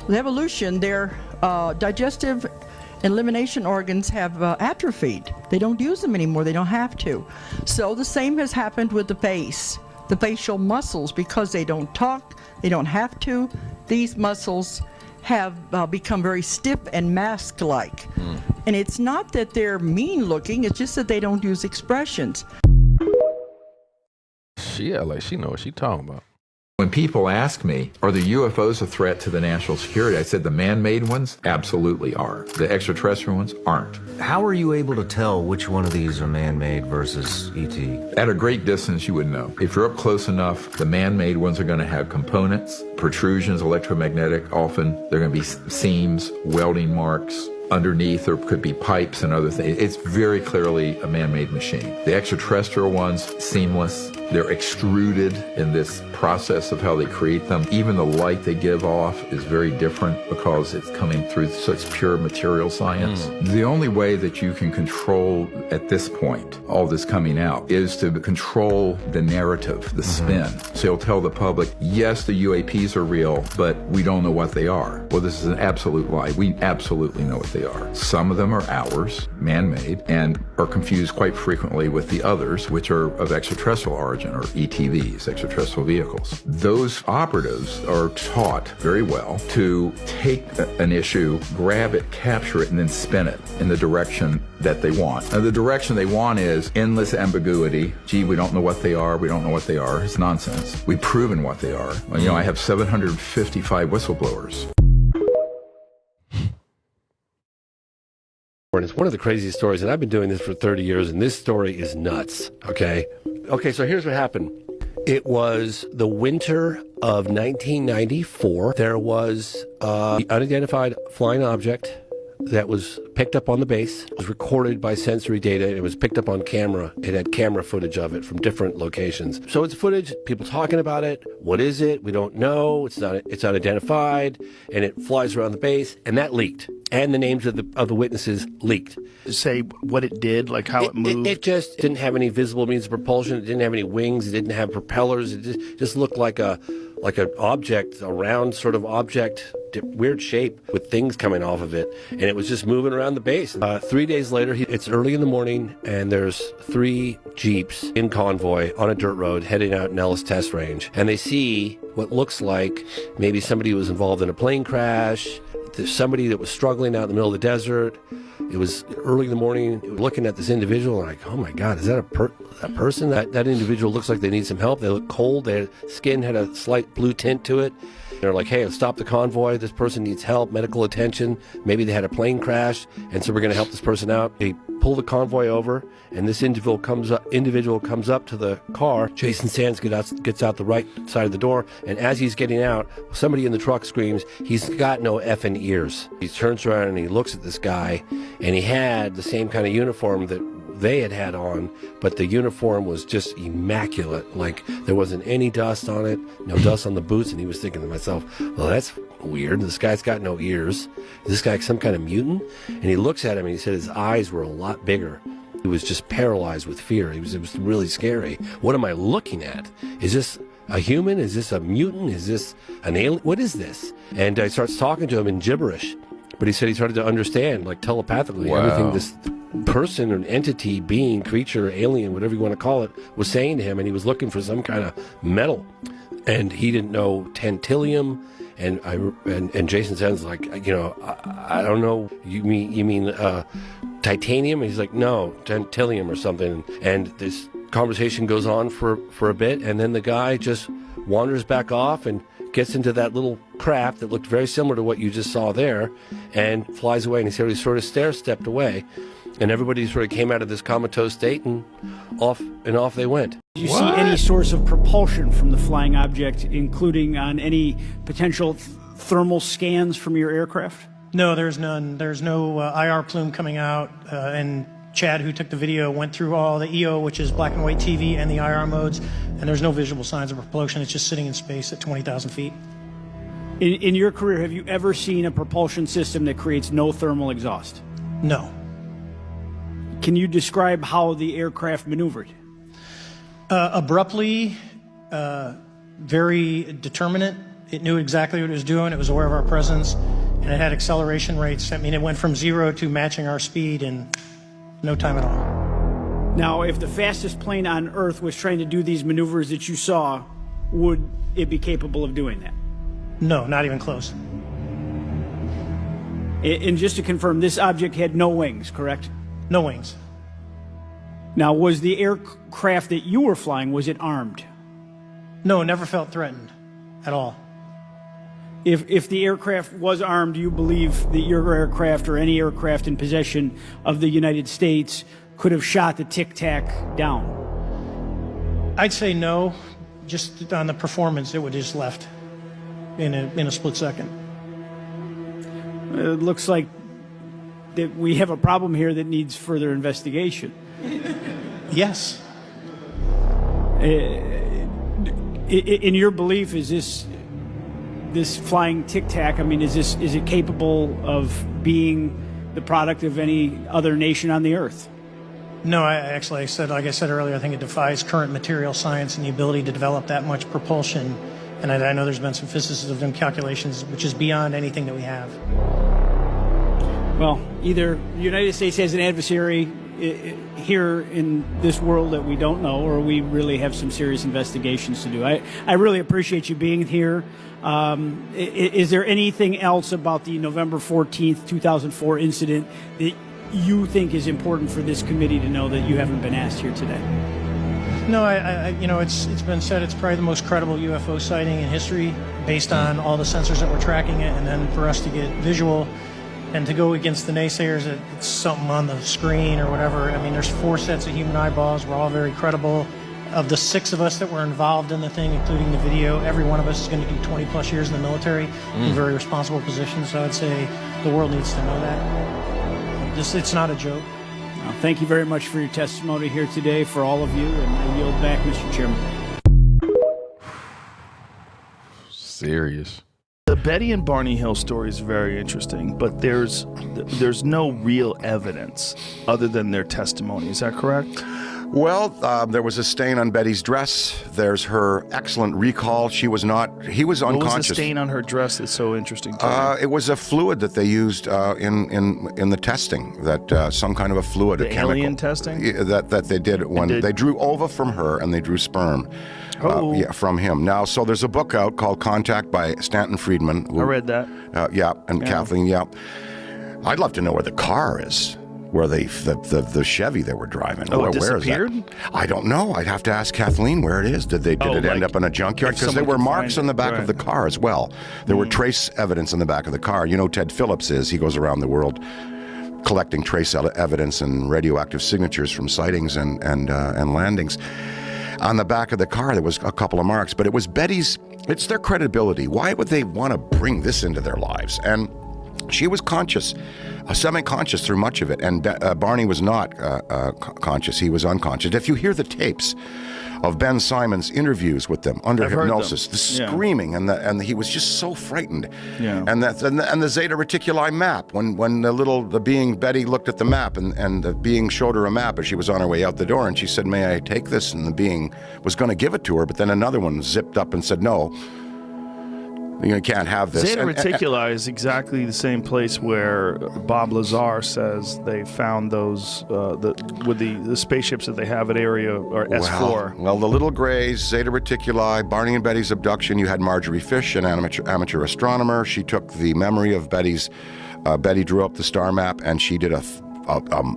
evolution, their digestive Elimination organs have atrophied. They don't use them anymore. They don't have to. So the same has happened with the face. The facial muscles, because they don't talk, they don't have to, these muscles have become very stiff and mask-like. And it's not that they're mean-looking, it's just that they don't use expressions. She act like she know what she talking about. When people ask me, are the UFOs a threat to the national security? I said the man-made ones absolutely are. The extraterrestrial ones aren't. How are you able to tell which one of these are man-made versus ET? At a great distance, you would know. If you're up close enough, the man-made ones are going to have components, protrusions, electromagnetic, often. They're going to be seams, welding marks. Underneath there could be pipes and other things. It's very clearly a man-made machine. The extraterrestrial ones, seamless. They're extruded in this process of how they create them. Even the light they give off is very different because it's coming through such pure material science. The only way that you can control at this point all this coming out is to control the narrative, the spin. So you'll tell the public, yes, the UAPs are real, but we don't know what they are. Well, this is an absolute lie. We absolutely know what they are. Some of them are ours, man-made, and are confused quite frequently with the others, which are of extraterrestrial origin, or ETVs, extraterrestrial vehicles. Those operatives are taught very well to take an issue, grab it, capture it, and then spin it in the direction that they want. Now, the direction they want is endless ambiguity. Gee, we don't know what they are. We don't know what they are. It's nonsense. We've proven what they are. You know, I have 755 whistleblowers. And it's one of the craziest stories, and I've been doing this for 30 years, and this story is nuts, okay? Okay, so here's what happened. It was the winter of 1994. There was an unidentified flying object that was picked up on the base. It was recorded by sensory data. It was picked up on camera. It had camera footage of it from different locations. So it's footage, people talking about it. What is it? We don't know. It's unidentified, and it flies around the base, and that leaked. And the names of the witnesses leaked. Say what it did, like how it moved? It just didn't have any visible means of propulsion. It didn't have any wings. It didn't have propellers. It just looked like an object, a round sort of object, weird shape with things coming off of it. And it was just moving around the base. 3 days later, it's early in the morning, and there's 3 Jeeps in convoy on a dirt road heading out in Ellis Test Range. And they see what looks like maybe somebody was involved in a plane crash. There's somebody that was struggling out in the middle of the desert. It was early in the morning, looking at this individual, and like, oh my God, is that a person? That individual looks like they need some help. They look cold. Their skin had a slight blue tint to it. They're like, hey, stop the convoy. This person needs help, medical attention. Maybe they had a plane crash, and so we're going to help this person out. They pull the convoy over, and this individual comes up to the car. Jason Sands gets out the right side of the door, and as he's getting out, somebody in the truck screams, he's got no effing ears. He turns around and he looks at this guy, and he had the same kind of uniform that they had on, but the uniform was just immaculate. Like, there wasn't any dust on it, no dust on the boots, and he was thinking to himself, well, that's weird. This guy's got no ears. Is this guy some kind of mutant? And he looks at him, and he said his eyes were a lot bigger. He was just paralyzed with fear. It was really scary. What am I looking at? Is this a human? Is this a mutant? Is this an alien? What is this? And I starts talking to him in gibberish. But he said he started to understand, like telepathically, everything this person or entity, being, creature, alien, whatever you want to call it, was saying to him, and he was looking for some kind of metal. And he didn't know tantalum, and Jason Sands like, I don't know, you mean titanium? And he's like, no, tantalum or something. And this conversation goes on for a bit, and then the guy just wanders back off and gets into that little craft that looked very similar to what you just saw there, and flies away. And he said he sort of stair-stepped away, and everybody sort of came out of this comatose state, and off they went. Did you see any source of propulsion from the flying object, including on any potential thermal scans from your aircraft? No, there's none. There's no IR plume coming out, and Chad, who took the video, went through all the EO, which is black and white TV, and the IR modes, and there's no visible signs of propulsion. It's just sitting in space at 20,000 feet. In your career, have you ever seen a propulsion system that creates no thermal exhaust? No. Can you describe how the aircraft maneuvered? Abruptly, very determinate. It knew exactly what it was doing. It was aware of our presence. and it had acceleration rates. I mean, it went from 0 to matching our speed in no time at all. Now, if the fastest plane on Earth was trying to do these maneuvers that you saw, would it be capable of doing that? No, not even close. And just to confirm, this object had no wings, correct? No wings. Now, was the aircraft that you were flying, was it armed? No, never felt threatened at all. If the aircraft was armed, do you believe that your aircraft or any aircraft in possession of the United States could have shot the Tic Tac down? I'd say no. Just on the performance, it would just left in a split second. It looks like that we have a problem here that needs further investigation. Yes. In your belief, is this flying Tic Tac, I mean, is it capable of being the product of any other nation on the Earth? No, like I said earlier, I think it defies current material science and the ability to develop that much propulsion. And I know there's been some physicists who have done calculations, which is beyond anything that we have. Well, either the United States has an adversary here in this world that we don't know, or we really have some serious investigations to do. I really appreciate you being here. Is there anything else about the November 14th, 2004 incident that you think is important for this committee to know that you haven't been asked here today? No, it's been said it's probably the most credible UFO sighting in history based on all the sensors that were tracking it, and then for us to get visual and to go against the naysayers that it's something on the screen or whatever. I mean, there's 4 sets of human eyeballs. We're all very credible. Of the 6 of us that were involved in the thing, including the video, every one of us is going to do 20 plus years in the military in very responsible positions. So I would say the world needs to know that. It's not a joke. Well, thank you very much for your testimony here today for all of you, and I yield back, Mr. Chairman. Serious. The Betty and Barney Hill story is very interesting, but there's no real evidence other than their testimony. Is that correct? Well, there was a stain on Betty's dress. There's her excellent recall. He was unconscious. What was the stain on her dress that's so interesting to me? It was a fluid that they used in the testing, that some kind of a fluid, the a chemical. alien testing? That they did when they drew ova from her and they drew sperm. From him. Now, so there's a book out called Contact by Stanton Friedman. I read that. Kathleen, I'd love to know where the car is. Where the Chevy they were driving. Oh, it where disappeared? Is that? I don't know. I'd have to ask Kathleen where it is. Did it end up in a junkyard? Because there were marks on the back of the car as well. There were trace evidence in the back of the car. You know, Ted Phillips he goes around the world collecting trace evidence and radioactive signatures from sightings and landings. On the back of the car, there was a couple of marks, but it was Betty's. It's their credibility. Why would they want to bring this into their lives? And she was conscious, semi-conscious through much of it, and Barney was not conscious. He was unconscious. If you hear the tapes of Ben Simon's interviews with them under hypnosis, the screaming, and he was just so frightened. Yeah. And the Zeta Reticuli map, when the being Betty looked at the map, and the being showed her a map as she was on her way out the door, and she said, "May I take this?" And the being was going to give it to her, but then another one zipped up and said, "No. You can't have this." Zeta Reticuli is exactly the same place where Bob Lazar says they found those with the spaceships that they have at Area or S4. Well, the Little Grays, Zeta Reticuli, Barney and Betty's abduction. You had Marjorie Fish, an amateur astronomer. She took the memory of Betty's. Betty drew up the star map, and she did a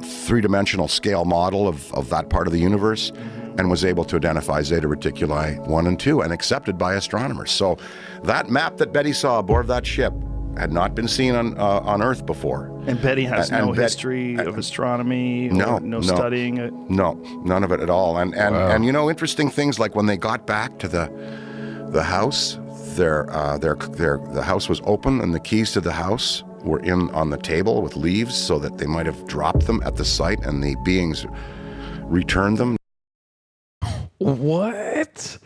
three-dimensional scale model of that part of the universe, and was able to identify Zeta Reticuli 1 and 2, and accepted by astronomers. So that map that Betty saw aboard that ship had not been seen on Earth before. And Betty has no history of astronomy, or no studying it? No, none of it at all. And you know, interesting things like when they got back to the house, the house was open, and the keys to the house were on the table with leaves, so that they might have dropped them at the site, and the beings returned them. What?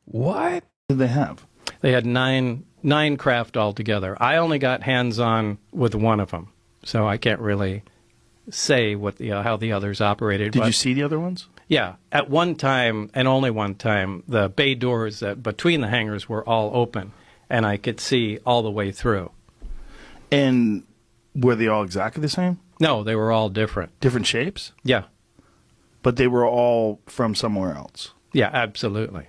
What did they have? They had nine craft altogether. I only got hands-on with one of them, so I can't really say what how the others operated. Did you see the other ones? Yeah. At one time, and only one time, the bay doors between the hangars were all open, and I could see all the way through. And were they all exactly the same? No, they were all different. Different shapes? Yeah. But they were all from somewhere else? Yeah, absolutely.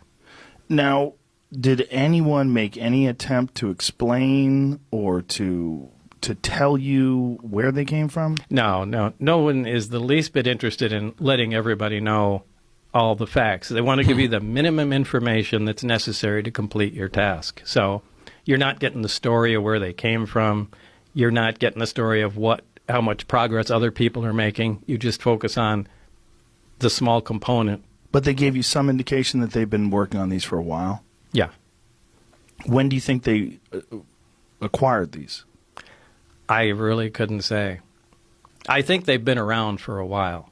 Now, did anyone make any attempt to explain or to tell you where they came from? No. No one is the least bit interested in letting everybody know all the facts. They want to give you the minimum information that's necessary to complete your task. So you're not getting the story of where they came from. You're not getting the story of how much progress other people are making. You just focus on the small component. But they gave you some indication that they've been working on these for a while? Yeah. When do you think they acquired these? I really couldn't say. I think they've been around for a while.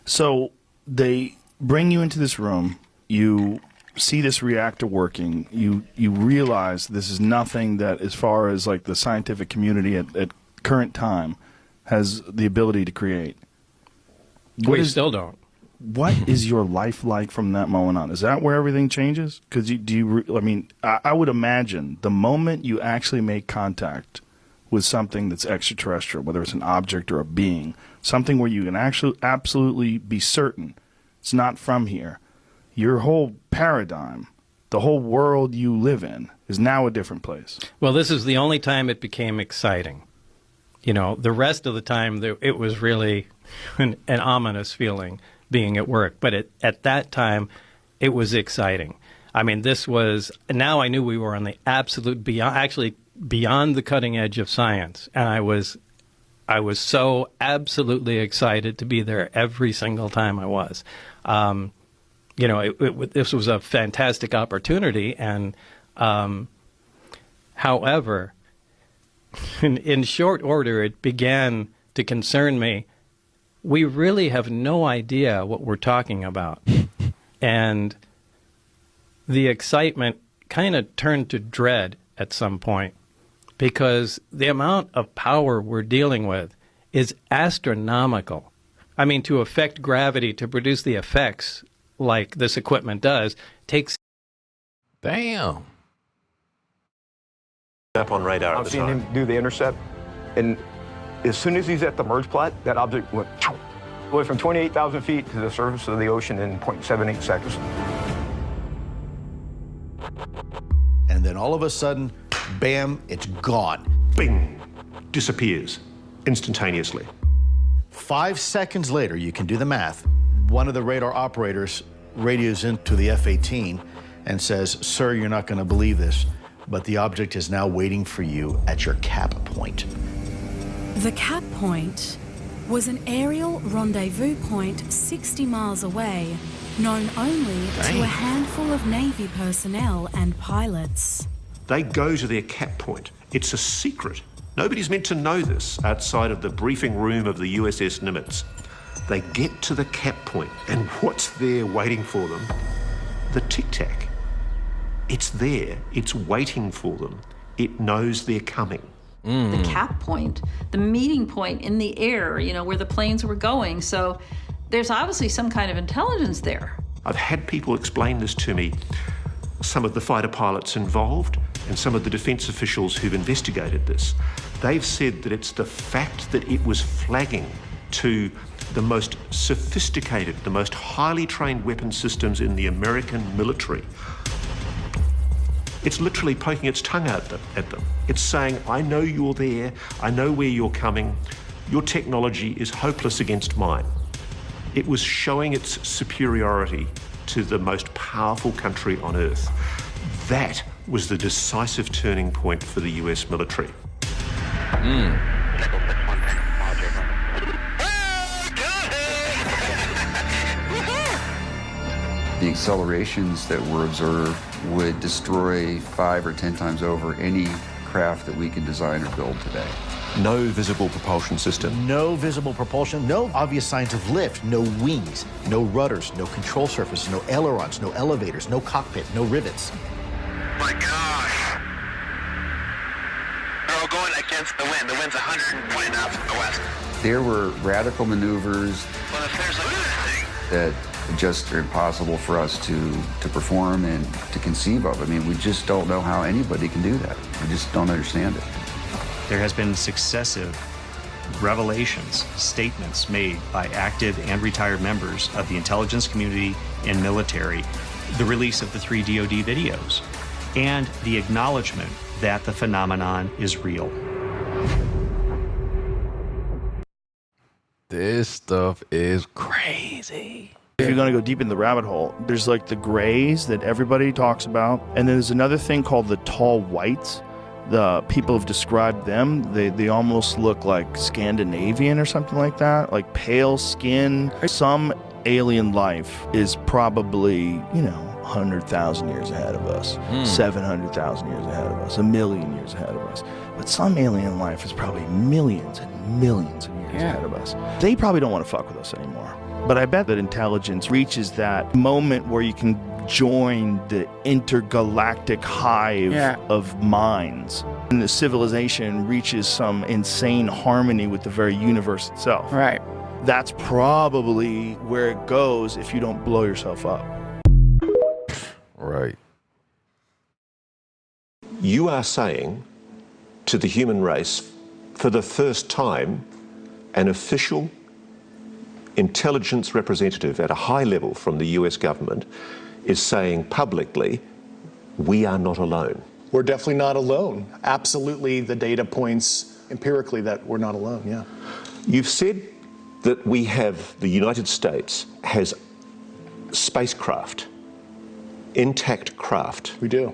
So they bring you into this room. You see this reactor working. You realize this is nothing that, as far as like the scientific community at current time, has the ability to create. We still don't. What is your life like from that moment on? Is that where everything changes? Because I would imagine the moment you actually make contact with something that's extraterrestrial, whether it's an object or a being, something where you can actually absolutely be certain it's not from here, your whole paradigm, the whole world you live in, is now a different place. Well, this is the only time it became exciting. You know, the rest of the time it was really an ominous feeling being at work. But at that time, it was exciting. I mean, now I knew we were on the absolute beyond the cutting edge of science. And I was so absolutely excited to be there every single time I was. This was a fantastic opportunity. And however, in short order, it began to concern me. We really have no idea what we're talking about. And the excitement kind of turned to dread at some point, because the amount of power we're dealing with is astronomical. I mean, to affect gravity, to produce the effects like this equipment does, takes... Damn. Up on radar. I've seen him do the intercept, and as soon as he's at the merge plat, that object went from 28,000 feet to the surface of the ocean in 0.78 seconds. And then all of a sudden, bam, it's gone. Bing! Disappears instantaneously. 5 seconds later, you can do the math, one of the radar operators radios into the F-18 and says, "Sir, you're not going to believe this, but the object is now waiting for you at your cap point." The cap point was an aerial rendezvous point 60 miles away, known only to a handful of Navy personnel and pilots. They go to their cap point. It's a secret. Nobody's meant to know this outside of the briefing room of the USS Nimitz. They get to the cap point, and what's there waiting for them? The tic-tac. It's there. It's waiting for them. It knows they're coming. The cap point, the meeting point in the air, where the planes were going. So there's obviously some kind of intelligence there. I've had people explain this to me, some of the fighter pilots involved and some of the defense officials who've investigated this. They've said that it's the fact that it was flagging to the most sophisticated, the most highly trained weapon systems in the American military. It's literally poking its tongue out at them. It's saying, I know you're there, I know where you're coming, your technology is hopeless against mine. It was showing its superiority to the most powerful country on Earth. That was the decisive turning point for the US military. The accelerations that were observed would destroy 5 or 10 times over any craft that we could design or build today. No visible propulsion system. No visible propulsion, no obvious signs of lift, no wings, no rudders, no control surfaces, no ailerons, no elevators, no cockpit, no rivets. My gosh. They're all going against the wind. The wind's 120 knots from the west. There were radical maneuvers that just are impossible for us to perform and to conceive of. I mean, we just don't know how anybody can do that. We just don't understand it. there has been successive revelations, statements made by active and retired members of the intelligence community and military, the release of the 3 DoD videos, and the acknowledgement that the phenomenon is real. This stuff is crazy. If you're going to go deep in the rabbit hole, there's like the grays that everybody talks about. And then there's another thing called the tall whites. The people have described them. They almost look like Scandinavian or something like that, like pale skin. Some alien life is probably, 100,000 years ahead of us, 700,000 years ahead of us, 1 million years ahead of us. But some alien life is probably millions and millions of years ahead of us. They probably don't want to fuck with us anymore. But I bet that intelligence reaches that moment where you can join the intergalactic hive of minds. And the civilization reaches some insane harmony with the very universe itself. Right. That's probably where it goes if you don't blow yourself up. Right. You are saying to the human race, for the first time, an official intelligence representative at a high level from the US government is saying publicly, we are not alone. We're definitely not alone. Absolutely, the data points empirically that we're not alone, yeah. You've said that we have, the United States has spacecraft, intact craft. We do.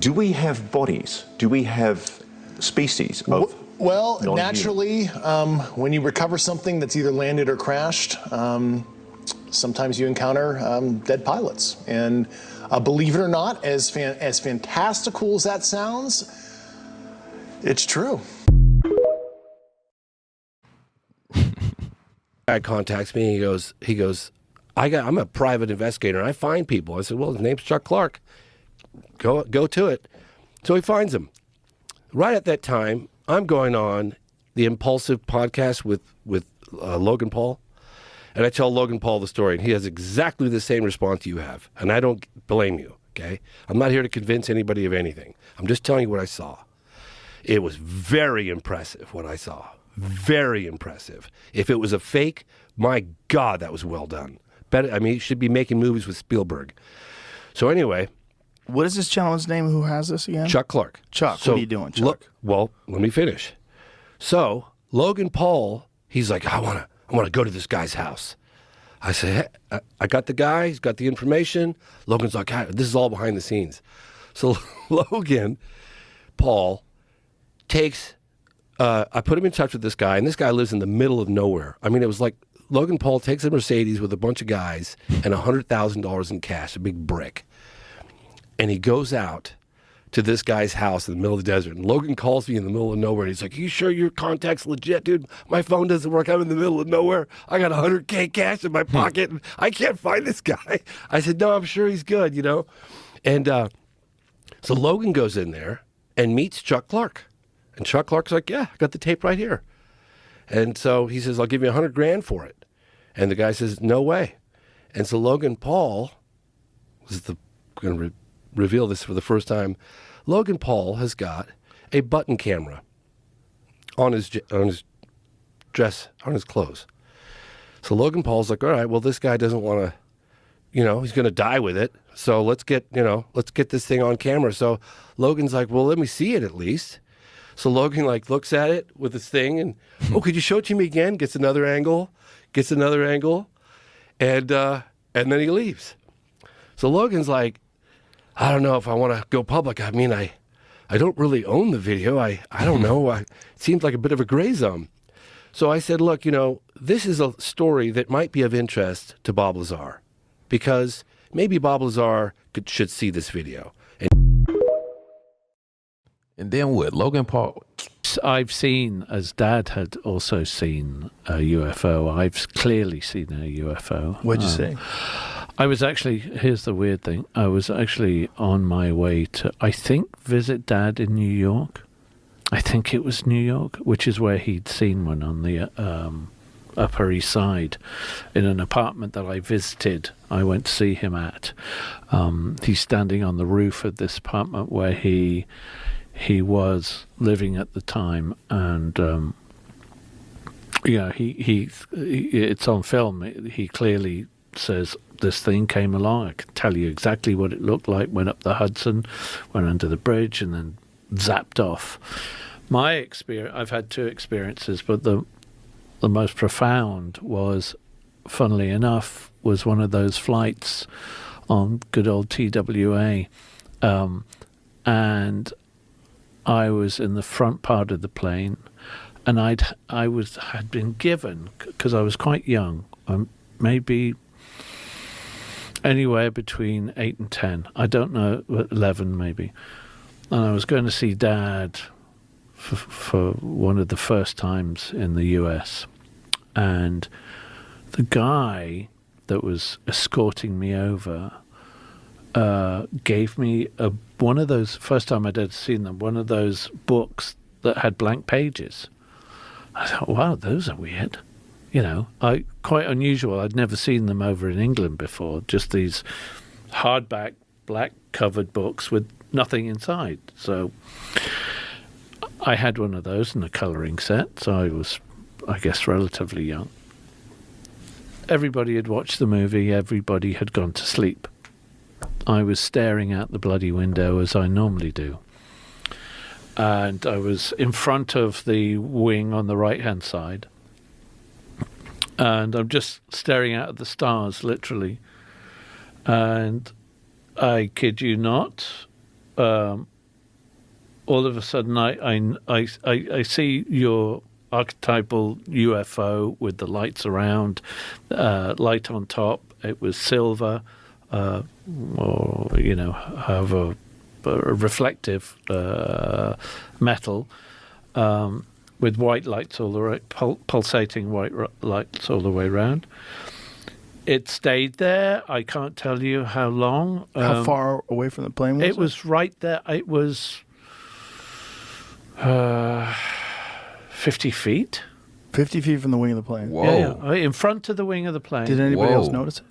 Do we have bodies? Do we have species of Well, non-human? naturally, when you recover something that's either landed or crashed, sometimes you encounter dead pilots. And believe it or not, as fantastical as that sounds, it's true. Guy contacts me. He goes, I'm a private investigator. I find people. I said, well, his name's Chuck Clark. Go to it. So he finds him. Right at that time, I'm going on the Impulsive podcast with Logan Paul, and I tell Logan Paul the story, and he has exactly the same response you have, and I don't blame you, okay? I'm not here to convince anybody of anything. I'm just telling you what I saw. It was very impressive what I saw. Very impressive. If it was a fake, my God, that was well done. He should be making movies with Spielberg. So anyway. What is this gentleman's name who has this again? Chuck Clark. Chuck, what are you doing, Chuck? Well, let me finish. So Logan Paul, he's like, I want to go to this guy's house. I said, hey, I got the guy. He's got the information. Logan's like, this is all behind the scenes. So Logan Paul takes, I put him in touch with this guy, and this guy lives in the middle of nowhere. I mean, it was like Logan Paul takes a Mercedes with a bunch of guys and $100,000 in cash, a big brick. And he goes out to this guy's house in the middle of the desert. And Logan calls me in the middle of nowhere. And he's like, you sure your contact's legit, dude? My phone doesn't work. I'm in the middle of nowhere. I got $100K cash in my pocket. And I can't find this guy. I said, no, I'm sure he's good, And so Logan goes in there and meets Chuck Clark. And Chuck Clark's like, yeah, I got the tape right here. And so he says, I'll give you $100,000 for it. And the guy says, no way. And so Logan Paul was going to reveal this for the first time. Logan Paul has got a button camera on his dress, on his clothes. So Logan Paul's like, all right, well, this guy doesn't want to, he's going to die with it. So let's get this thing on camera. So Logan's like, well, let me see it at least. So Logan looks at it with his thing and, could you show it to me again? Gets another angle, and then he leaves. So Logan's like, I don't know if I want to go public. I mean, I don't really own the video. I don't know. It seems like a bit of a gray zone. So I said, look, this is a story that might be of interest to Bob Lazar, because maybe Bob Lazar should see this video. And then what? Logan Paul? I've seen, as Dad had also seen a UFO, I've clearly seen a UFO. What'd you say? I was actually, here's the weird thing, I was actually on my way to, I think, visit Dad in New York. I think it was New York, which is where he'd seen one on the Upper East Side in an apartment that I visited. I went to see him at. He's standing on the roof of this apartment where he he was living at the time, and it's on film. He clearly says, this thing came along. I can tell you exactly what it looked like. Went up the Hudson, went under the bridge, and then zapped off. My experience, I've had two experiences, but the most profound was, funnily enough, was one of those flights on good old TWA, and I was in the front part of the plane, and had been given, because I was quite young, maybe anywhere between 8 and 10, I don't know, 11 maybe, and I was going to see Dad for one of the first times in the US, and the guy that was escorting me over gave me one of those, first time I'd ever seen them, one of those books that had blank pages. I thought, wow, those are weird. Quite unusual. I'd never seen them over in England before, just these hardback, black covered books with nothing inside. So I had one of those in a colouring set, so I was, I guess, relatively young. Everybody had watched the movie, everybody had gone to sleep. I was staring out the bloody window as I normally do. And I was in front of the wing on the right-hand side. And I'm just staring out at the stars, literally. And I kid you not, all of a sudden I see your archetypal UFO with the lights around, light on top. It was silver, or have a reflective metal, with white lights all the way, pulsating white lights all the way around. It stayed there. I can't tell you how long. How far away from the plane was it? It was right there. It was 50 feet. 50 feet from the wing of the plane. Whoa. Yeah, in front of the wing of the plane. Did anybody else notice it?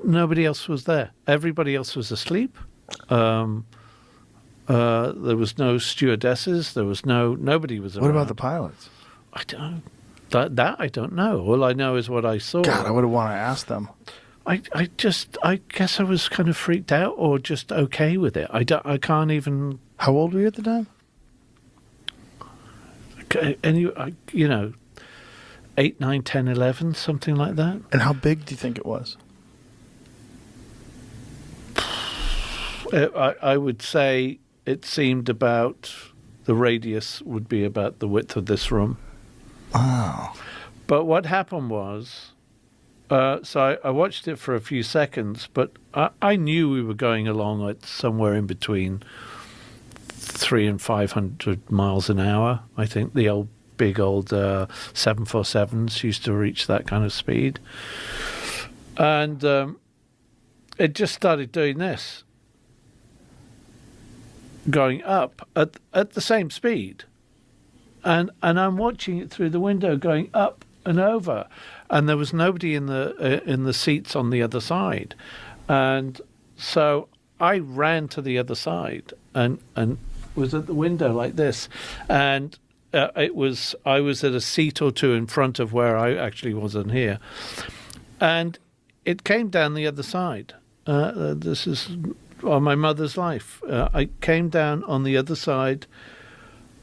Nobody else was there. Everybody else was asleep. There was no stewardesses. There was nobody was around. What about the pilots? I don't. That I don't know. All I know is what I saw. God, I would have wanted to ask them. I guess I was kind of freaked out, or just okay with it. I can't even. How old were you at the time? 8, 9, 10, 11, something like that. And how big do you think it was? I would say it seemed about, the radius would be about the width of this room. Wow. But what happened was, so I watched it for a few seconds, but I knew we were going along at somewhere in between 300 and 500 miles an hour. I think the big old 747s used to reach that kind of speed. And it just started doing this, going up at the same speed. And I'm watching it through the window going up and over, and there was nobody in the seats on the other side. And so I ran to the other side and was at the window like this, and I was at a seat or two in front of where I actually was in here, and it came down the other side. This is on my mother's life. I came down on the other side,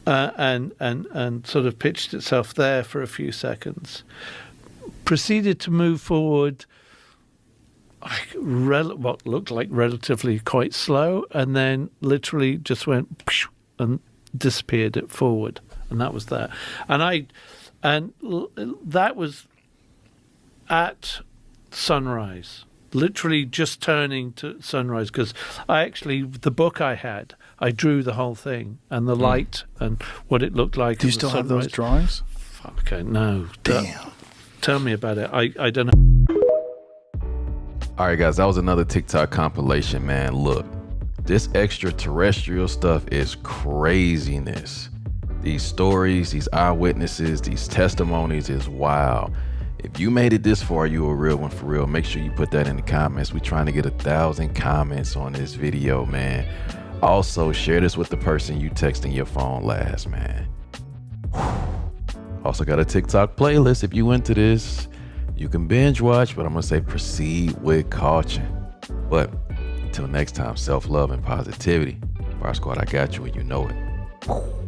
and sort of pitched itself there for a few seconds. Proceeded to move forward, what looked like relatively quite slow, and then literally just went and disappeared it forward, and that was that. And that was at sunrise, literally just turning to sunrise, because the book I had, I drew the whole thing and the light and what it looked like. Do you still have those drawings? Fuck, no. Damn. Tell me about it. I don't know. All right, guys, that was another TikTok compilation, man. Look, this extraterrestrial stuff is craziness. These stories, these eyewitnesses, these testimonies is wild. If you made it this far, you a real one for real. Make sure you put that in the comments. We're trying to get 1,000 comments on this video, man. Also, share this with the person you texting your phone last, man. Also got a TikTok playlist. If you into this, you can binge watch, but I'm gonna say proceed with caution. But until next time, self-love and positivity. Fire Squad, I got you and you know it.